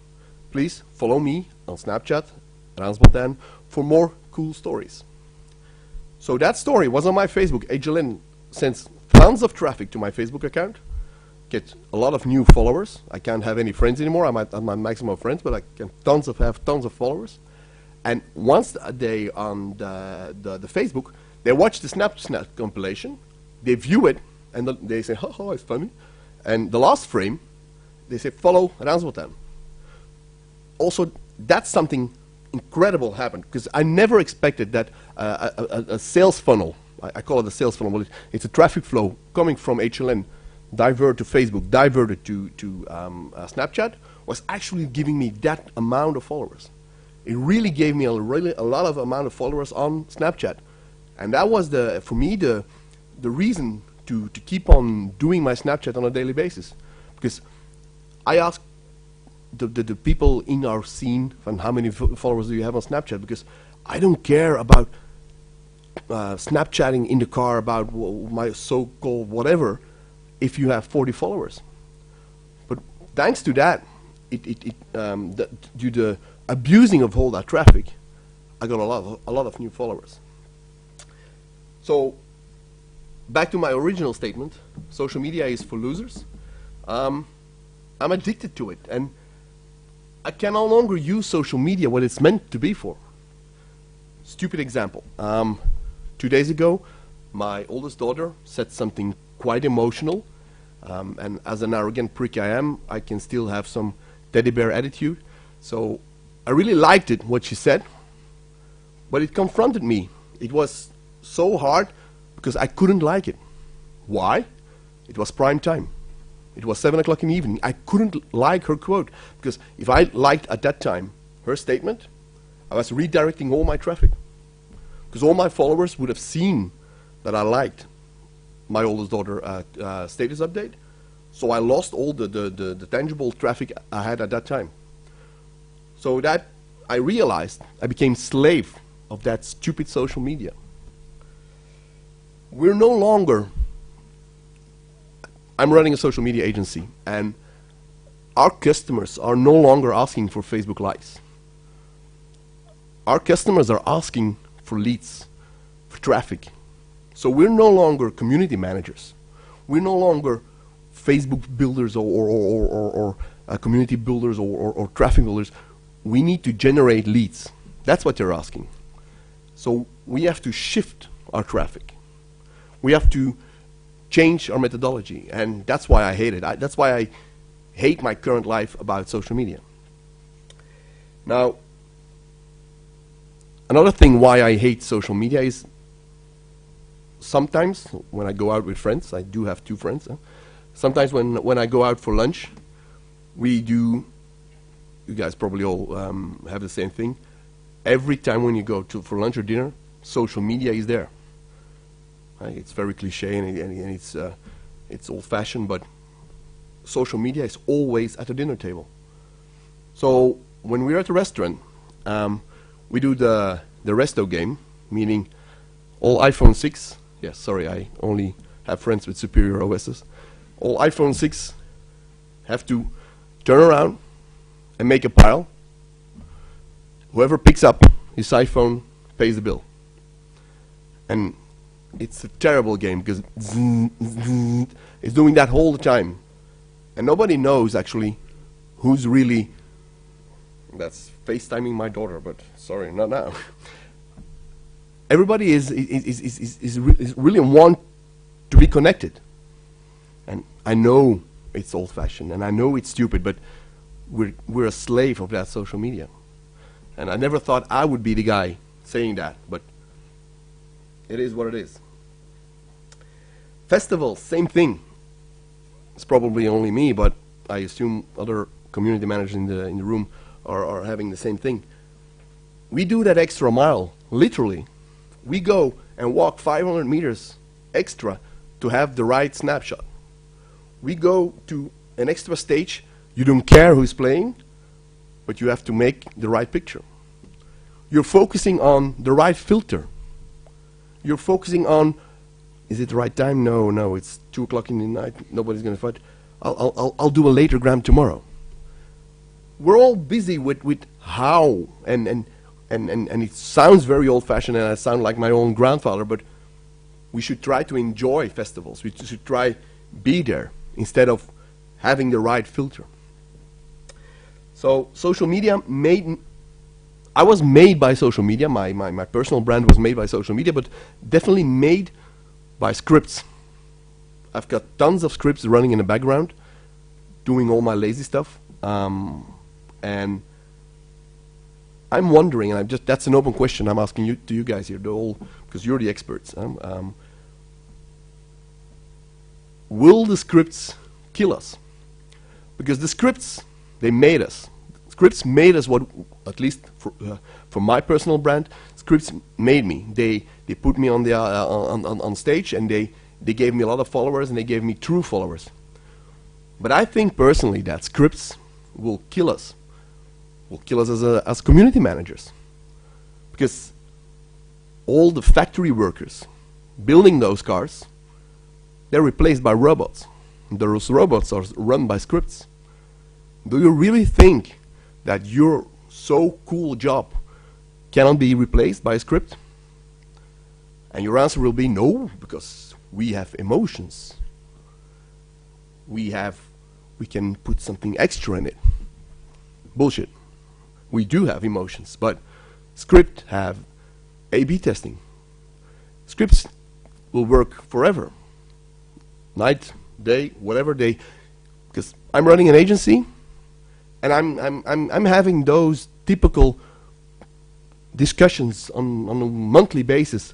Please follow me on Snapchat, Ransbottyn, for more cool stories. So that story was on my Facebook. HLN sends tons of traffic to my Facebook account, get a lot of new followers. I can't have any friends anymore. I'm at my maximum of friends, but I can have tons of followers. And once they on the Facebook, they watch the Snapchat compilation, they view it, and they say, oh, it's funny. And the last frame, they say, follow Ransbottyn. Also, that's something incredible happened, because I never expected that a sales funnel, I call it a sales funnel, but it's a traffic flow coming from HLN, diverted to Facebook, diverted to Snapchat, was actually giving me that amount of followers. It really gave me a lot of amount of followers on Snapchat. And that was, for me, the reason to keep on doing my Snapchat on a daily basis. Because I asked the people in our scene, and how many followers do you have on Snapchat? Because I don't care about Snapchatting in the car about my so-called whatever if you have 40 followers. But thanks to that, due to the abusing of all that traffic, I got a lot of new followers. So back to my original statement, social media is for losers. I'm addicted to it, and I can no longer use social media what it's meant to be for. Stupid example. 2 days ago, my oldest daughter said something quite emotional, and as an arrogant prick I am, I can still have some teddy bear attitude. So I really liked it, what she said, but it confronted me. It was so hard because I couldn't like it. Why? It was prime time. It was 7 o'clock in the evening. I couldn't like her quote, because if I liked at that time her statement, I was redirecting all my traffic. Because all my followers would have seen that I liked my oldest daughter status update, so I lost all the tangible traffic I had at that time. So that I realized I became slave of that stupid social media. We're no longer, I'm running a social media agency, and our customers are no longer asking for Facebook likes. Our customers are asking for leads, for traffic. So we're no longer community managers. We're no longer Facebook builders or community builders or traffic builders. We need to generate leads. That's what they're asking. So we have to shift our traffic. We have to change our methodology, and that's why I hate it. That's why I hate my current life about social media. Now, another thing why I hate social media is sometimes when I go out with friends, I do have 2 friends, sometimes when I go out for lunch, we do, you guys probably all have the same thing, every time when you go for lunch or dinner, social media is there. It's very cliche and it's old-fashioned, but social media is always at the dinner table. So when we're at a restaurant, we do the resto game. meaning all iPhone 6, yes, sorry, I only have friends with superior OSs. All iPhone 6 have to turn around and make a pile. Whoever picks up his iPhone pays the bill. And it's a terrible game because it's doing that all the time. And nobody knows actually who's really, that's FaceTiming my daughter, but sorry, not now. Everybody is really want to be connected. And I know it's old-fashioned and I know it's stupid, but we're a slave of that social media. And I never thought I would be the guy saying that, but it is what it is. Festivals, same thing. It's probably only me, but I assume other community managers in the room are having the same thing. We do that extra mile, literally. We go and walk 500 meters extra to have the right snapshot. We go to an extra stage. You don't care who's playing, but you have to make the right picture. You're focusing on the right filter. You're focusing on, is it the right time? No, it's 2 o'clock in the night. Nobody's going to fight. I'll do a later gram tomorrow. We're all busy with how, and it sounds very old-fashioned, and I sound like my own grandfather, but we should try to enjoy festivals. We should try be there instead of having the right filter. So social media I was made by social media. My personal brand was made by social media, but definitely made by scripts. I've got tons of scripts running in the background, doing all my lazy stuff. And I'm wondering, and that's an open question I'm asking to you guys here, because you're the experts. Will the scripts kill us? Because the scripts, they made us. Scripts made us what, at least for my personal brand, scripts made me. They put me on the on stage, and they gave me a lot of followers, and they gave me true followers. But I think personally that scripts will kill us. Will kill us as community managers, because all the factory workers building those cars, they're replaced by robots. Those robots are run by scripts. Do you really think that your so cool job cannot be replaced by a script? And your answer will be no, because we have emotions. We can put something extra in it. Bullshit. We do have emotions, but scripts have A/B testing. Scripts will work forever. Night, day, whatever day. Because I'm running an agency, and I'm having those typical discussions on a monthly basis.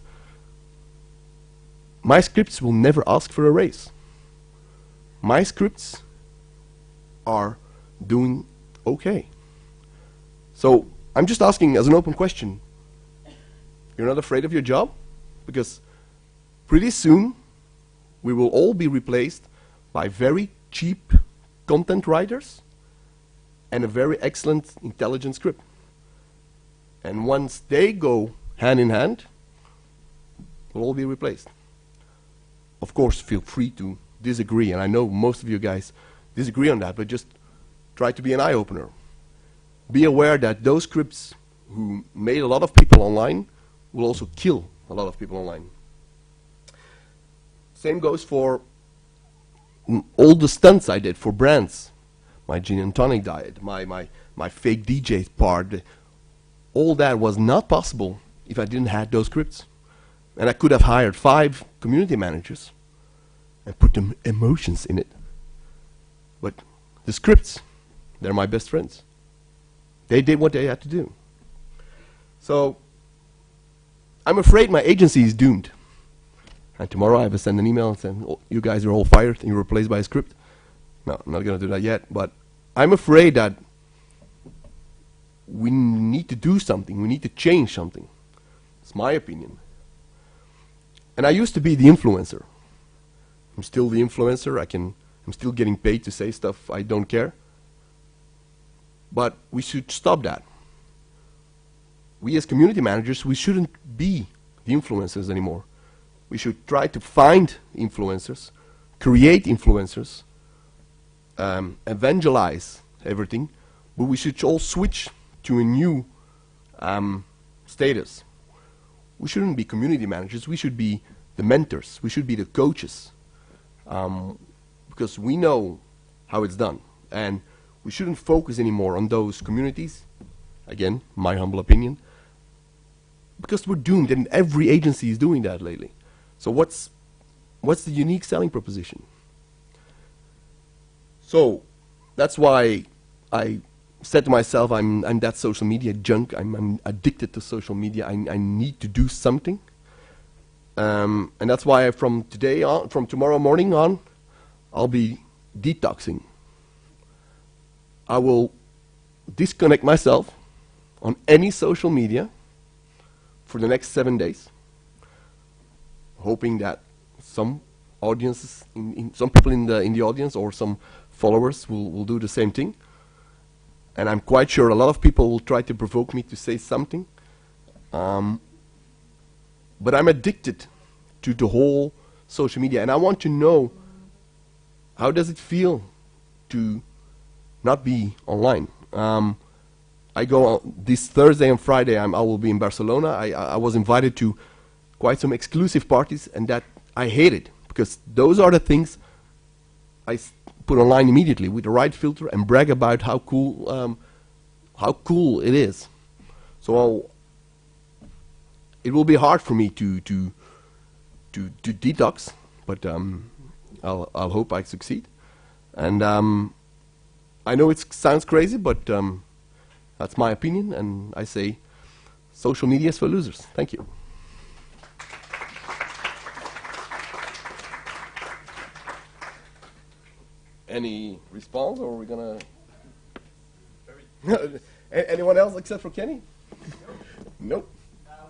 My scripts will never ask for a raise. My scripts are doing okay. So I'm just asking as an open question, you're not afraid of your job? Because pretty soon we will all be replaced by very cheap content writers and a very excellent intelligent script. And once they go hand in hand, we'll all be replaced. Of course, feel free to disagree, and I know most of you guys disagree on that, but just try to be an eye-opener. Be aware that those scripts who made a lot of people online will also kill a lot of people online. Same goes for all the stunts I did for brands. My gin and tonic diet, my fake DJ part. All that was not possible if I didn't have those scripts. And I could have hired 5 community managers and put them emotions in it. But the scripts, they're my best friends. They did what they had to do. So I'm afraid my agency is doomed. And tomorrow I have to send an email saying, oh, you guys are all fired and you're replaced by a script. No, I'm not going to do that yet. But I'm afraid that we need to do something. We need to change something. It's my opinion. And I used to be the influencer. I'm still the influencer. I'm still getting paid to say stuff I don't care. But we should stop that. We as community managers, we shouldn't be the influencers anymore. We should try to find influencers, create influencers, evangelize everything, but we should all switch to a new status. We shouldn't be community managers, we should be the mentors, we should be the coaches, because we know how it's done, and we shouldn't focus anymore on those communities, again, my humble opinion, because we're doomed, and every agency is doing that lately. So what's the unique selling proposition? So that's why I said to myself, I'm that social media junk. I'm addicted to social media. I need to do something, and that's why from tomorrow morning on, I'll be detoxing. I will disconnect myself on any social media for the next 7 days, hoping that some audiences, some people in the audience or some followers will do the same thing. And I'm quite sure a lot of people will try to provoke me to say something. But I'm addicted to the whole social media, and I want to know, how does it feel to not be online? I go this Thursday and Friday. I will be in Barcelona. I was invited to quite some exclusive parties, and that I hate it, because those are the things I put online immediately with the right filter and brag about how cool it is. So it will be hard for me to detox, but I'll hope I succeed. And I know it sounds crazy, but that's my opinion, and I say social media is for losers. Thank you. Any response, or are we gonna? Anyone else except for Kenny? Nope.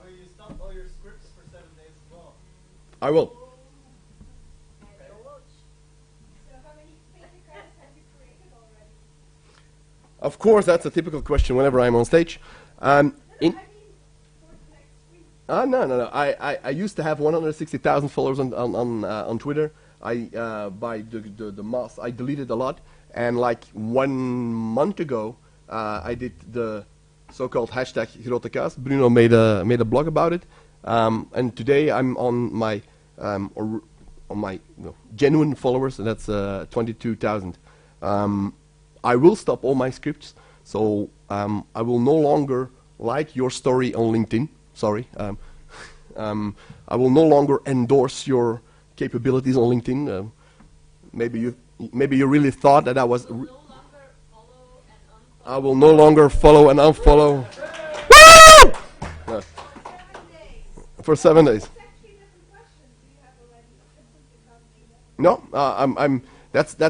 Will you stop all your scripts for 7 days as well? I will. Of course, that's a typical question whenever I'm on stage. No. I used to have 160,000 followers on Twitter. By the Maes, I deleted a lot, and like 1 month ago, I did the so-called hashtag Grote Kaas. Bruno made a blog about it, and today I'm on my genuine followers, and that's 22,000. I will stop all my scripts, so I will no longer like your story on LinkedIn. Sorry, I will no longer endorse your capabilities on LinkedIn. Maybe you really thought that I was. I will no longer follow and unfollow. No. For 7 days. No, That's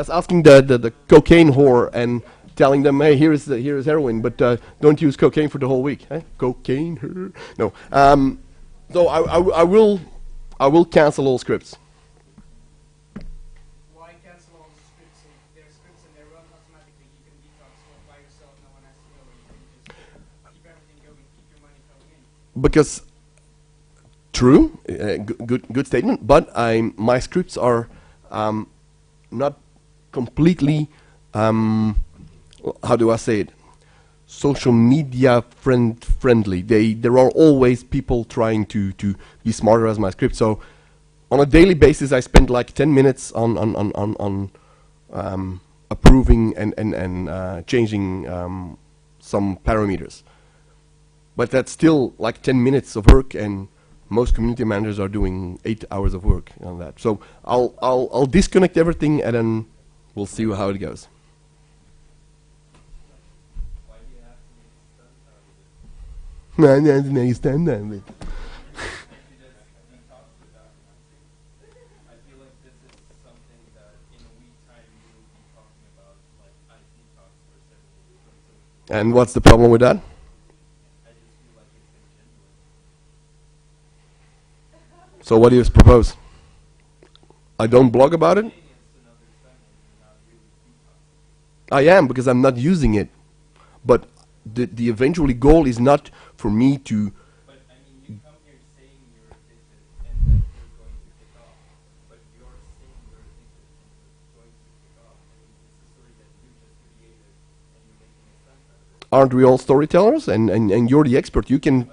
asking the cocaine whore and telling them, hey, here is heroin, but don't use cocaine for the whole week. Eh? Cocaine. No. So I will cancel all scripts. Why cancel all the scripts? If they're scripts and they run automatically, you can detox by yourself, no one has to know, and you can just keep everything going, keep your money coming in. Because, true, good statement, but my scripts are not completely, how do I say it, social media friendly. There are always people trying to be smarter as my script. So on a daily basis, I spend like 10 minutes on approving and changing some parameters. But that's still like 10 minutes of work, and most community managers are doing 8 hours of work on that. So I'll disconnect everything, and then we'll see how it goes. No, you stand there with. And what's the problem with that? So what do you propose? I don't blog about it? I am, because I'm not using it. But the eventually goal is not for me to aren't we all storytellers? And you're the expert. You can.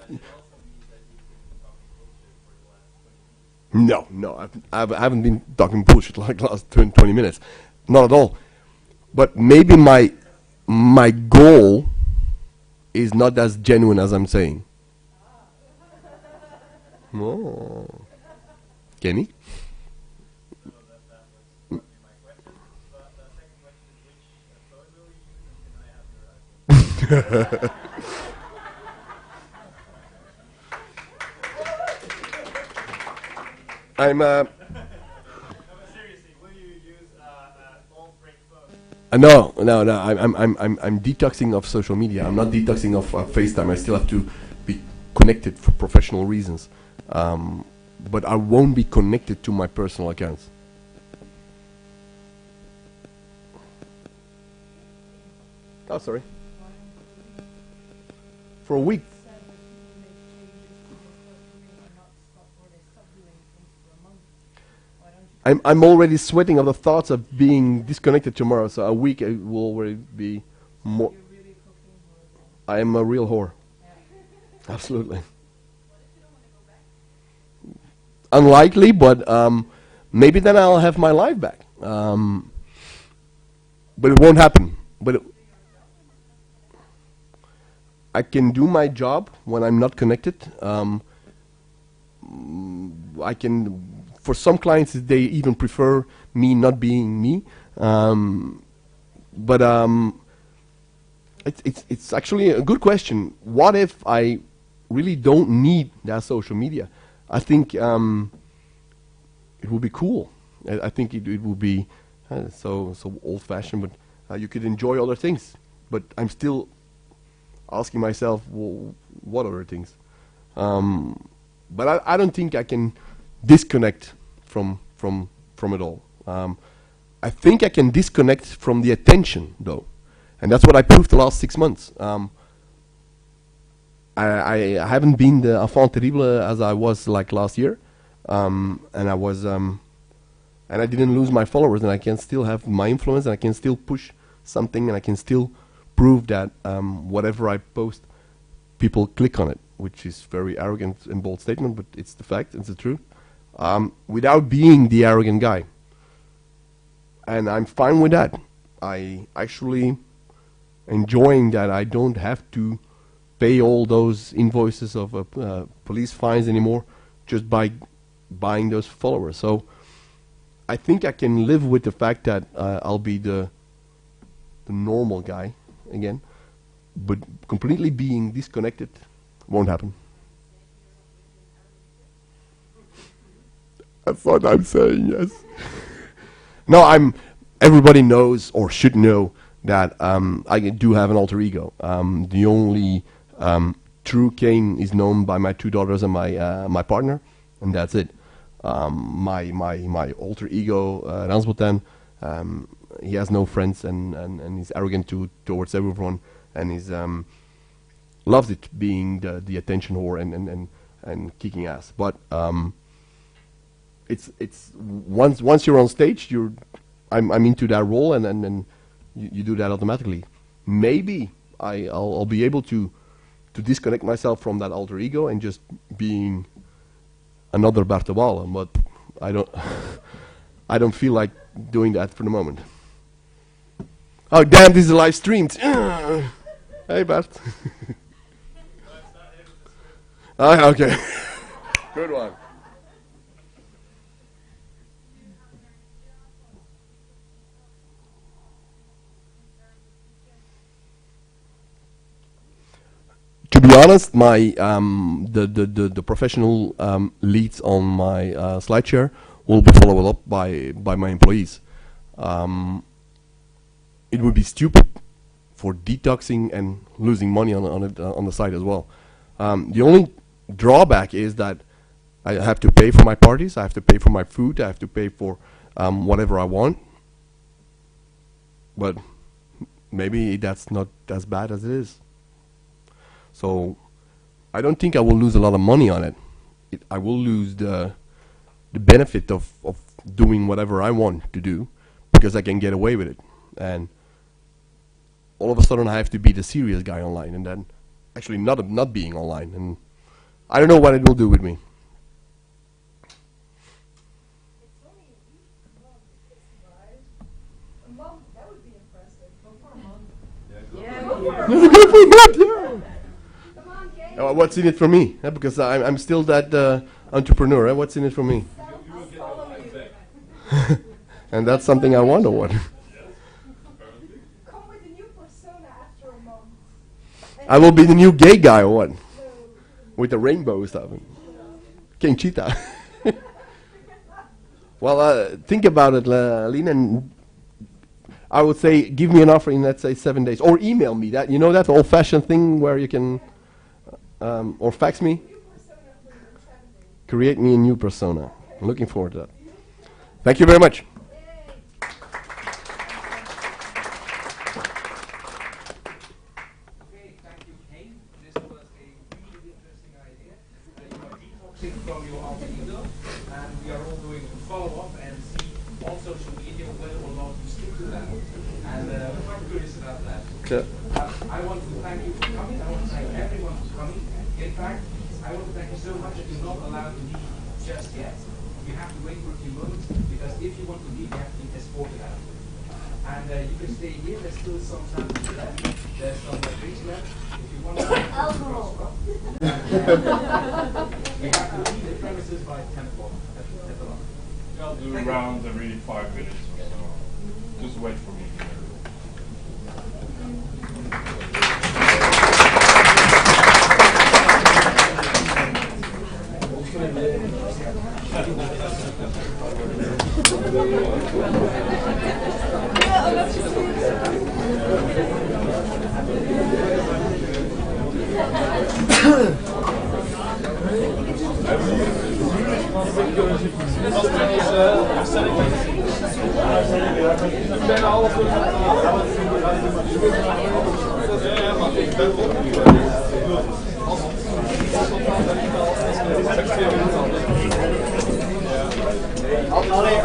No, I haven't been talking bullshit like last 20 minutes. Not at all. But maybe my goal is not as genuine as I'm saying. Oh. Kenny? I'm no. I'm detoxing of social media. I'm not detoxing of FaceTime. I still have to be connected for professional reasons, but I won't be connected to my personal accounts. Oh, sorry. For a week. I'm already sweating of the thoughts of being disconnected tomorrow, so a week it will already be more. I am a real whore. Absolutely. Unlikely, but maybe then I'll have my life back. But it won't happen. But I can do my job when I'm not connected. I can. For some clients, they even prefer me not being me. But it's actually a good question. What if I really don't need that social media? I think it would be cool. I think it would be so old-fashioned, but you could enjoy other things. But I'm still asking myself, well, what other things? But I don't think I can disconnect from it all. I think I can disconnect from the attention, though, and that's what I proved the last 6 months. I haven't been the enfant terrible as I was like last year, and I was, and I didn't lose my followers, and I can still have my influence, and I can still push something, and I can still prove that whatever I post, people click on it, which is very arrogant and bold statement, but it's the fact, it's the truth. Without being the arrogant guy. And I'm fine with that. I actually enjoying that I don't have to pay all those invoices of police fines anymore just by buying those followers. So I think I can live with the fact that I'll be the normal guy again, but completely being disconnected won't happen. That's what I'm saying, yes. No, everybody knows or should know that I do have an alter ego. The only true Cain is known by my 2 daughters and my partner, and that's it. My alter ego, Ransbottyn, he has no friends and he's arrogant towards everyone, and he's loves it being the attention whore and kicking ass. But it's once you're on stage, I'm into that role, and you do that automatically. Maybe I'll be able to disconnect myself from that alter ego and just being another Bartowala, but I don't feel like doing that for the moment. Oh damn! This is live streamed. Hey Bart. Okay. Good one. To be honest, my the professional leads on my SlideShare will be followed up by my employees. It would be stupid for detoxing and losing money on the site as well. The only drawback is that I have to pay for my parties, I have to pay for my food, I have to pay for whatever I want. But maybe that's not as bad as it is. So I don't think I will lose a lot of money on it. I will lose the benefit of doing whatever I want to do because I can get away with it. And all of a sudden I have to be the serious guy online, and then actually not being online, and I don't know what it will do with me. What's in it for me? Because I'm still that entrepreneur. What's in it for me? And that's something I want, or what? I will be the new gay guy, or what? With the rainbow stuff. King Cheetah. Well, think about it, Lena, and I would say give me an offer in, let's say, 7 days. Or email me that. You know that old-fashioned thing where you can... or fax me. Create me a new persona. I'm looking forward to that. Thank you very much. Okay, thank you, Cain. This was a really interesting idea. You are detoxing from your alter ego, and we are all doing a follow-up and see on social media whether or not you stick to that. And I'm curious about that. Okay. I want to thank you for coming. I want to thank everyone for coming. In fact, I want to thank you so much that you're not allowed to leave just yet. You have to wait for a few moments, because if you want to leave, you have to be escorted out. And you can stay here. There's still some samples left. There's some drinks left. If you want to alcohol. We have to leave the premises by 10 o'clock at the lodge. I'll do around every 5 minutes or so. Just wait for me.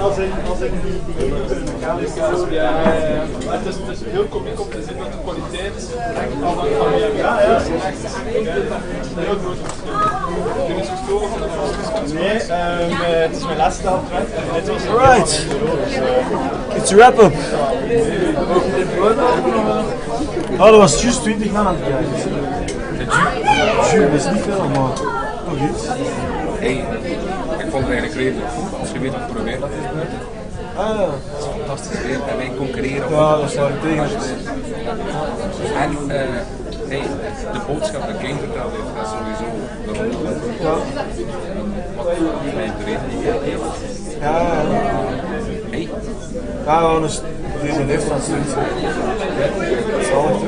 Als ik die mechanische het is heel komiek om te zien dat de kwaliteit heel groot verschil. Kun je gestolen van de Frans? Nee, het is mijn laatste dag. Alright, it's a wrap-up. Oh, dat was juist 20 man aan het kijken. Dat is niet veel, maar nog iets. Hey, ik vond het eigenlijk redelijk goed. Als je weet wat voor een weer dat is buiten. Dat is fantastisch weer en wij concurreren. Ja, dat is waar ik tegen. En hey, de boodschap dat Cain verteld heeft, dat is sowieso de rol. Ja. Wat mij te weten. Ja. Hey. Ja, dus deze leeftijd. Dat is alles.